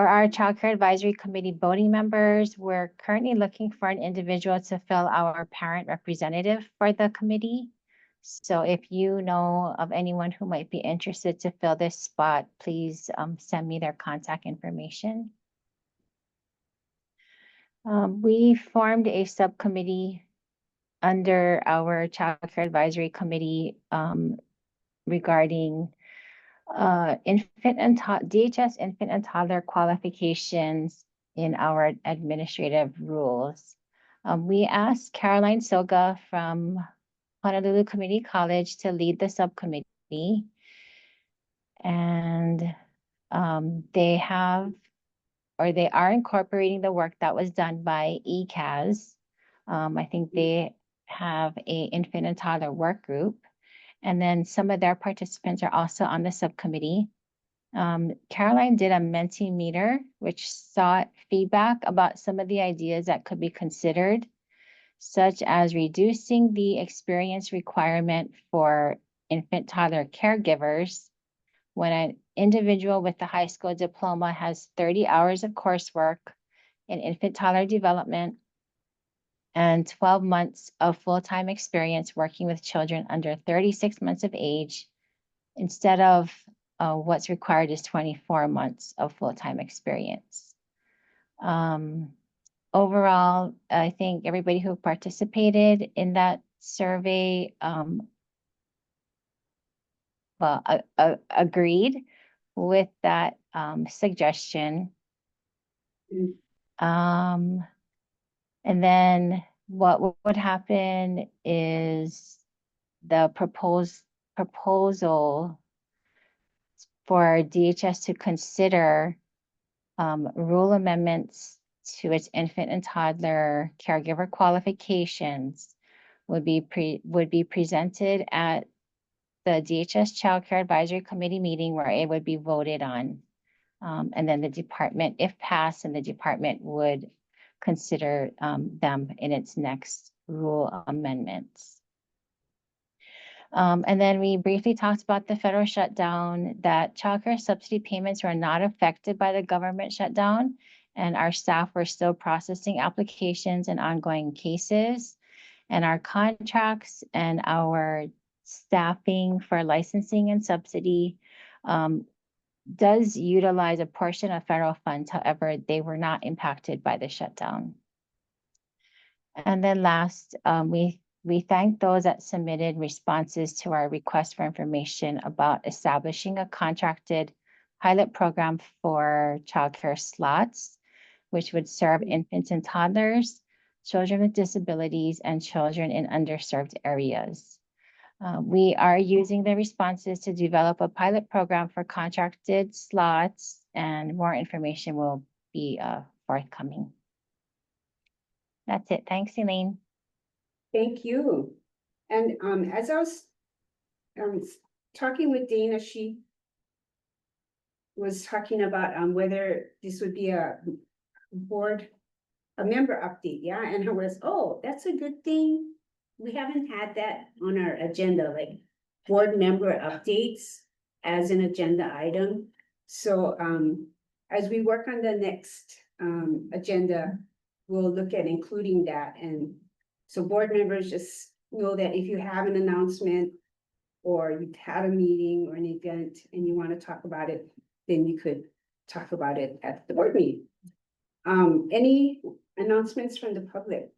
D: our Child Care Advisory Committee voting members, we're currently looking for an individual to fill our parent representative for the committee. So if you know of anyone who might be interested to fill this spot, please send me their contact information. We formed a subcommittee under our Child Care Advisory Committee regarding DHS infant and toddler qualifications in our administrative rules. We asked Caroline Soga from Honolulu Community College to lead the subcommittee. And they are incorporating the work that was done by ECAS. I think they have a infant and toddler work group. And then some of their participants are also on the subcommittee. Caroline did a Mentimeter, which sought feedback about some of the ideas that could be considered, such as reducing the experience requirement for infant toddler caregivers when an individual with a high school diploma has 30 hours of coursework in infant toddler development and 12 months of full-time experience working with children under 36 months of age, instead of what's required is 24 months of full-time experience. Overall, I think everybody who participated in that survey agreed with that suggestion. And then what would happen is the proposal for DHS to consider rule amendments to its infant and toddler caregiver qualifications would be presented at the DHS Child Care Advisory Committee meeting where it would be voted on. And then the department, if passed, and the department would consider them in its next rule amendments. And then we briefly talked about the federal shutdown, that childcare subsidy payments were not affected by the government shutdown, and our staff were still processing applications and ongoing cases. And our contracts and our staffing for licensing and subsidy does utilize a portion of federal funds. However, they were not impacted by the shutdown. And then last, we thank those that submitted responses to our request for information about establishing a contracted pilot program for childcare slots, which would serve infants and toddlers, children with disabilities, and children in underserved areas. We are using the responses to develop a pilot program for contracted slots, and more information will be forthcoming. That's it. Thanks, Elaine.
A: Thank you. And as I was talking with Dana, she was talking about whether this would be a member update, yeah? And I was, oh, that's a good thing. We haven't had that on our agenda, like board member updates as an agenda item. So as we work on the next agenda, we'll look at including that. And so board members just know that if you have an announcement or you've had a meeting or an event and you want to talk about it, then you could talk about it at the board meeting. Any announcements from the public?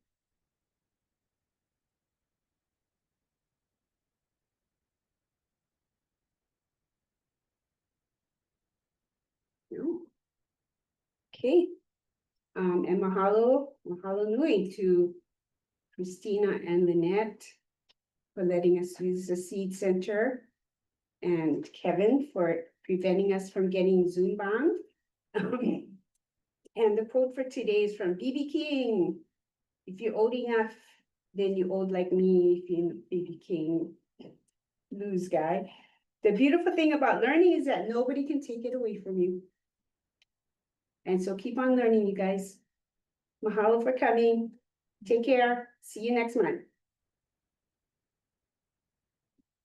A: No. Okay. And mahalo nui to Christina and Lynette for letting us use the Seed Center, and Kevin for preventing us from getting Zoom bombed. And the quote for today is from BB King. If you owed enough, then you owed like me. If you're BB King, lose guy. The beautiful thing about learning is that nobody can take it away from you. And so keep on learning, you guys. Mahalo for coming. Take care. See you next month.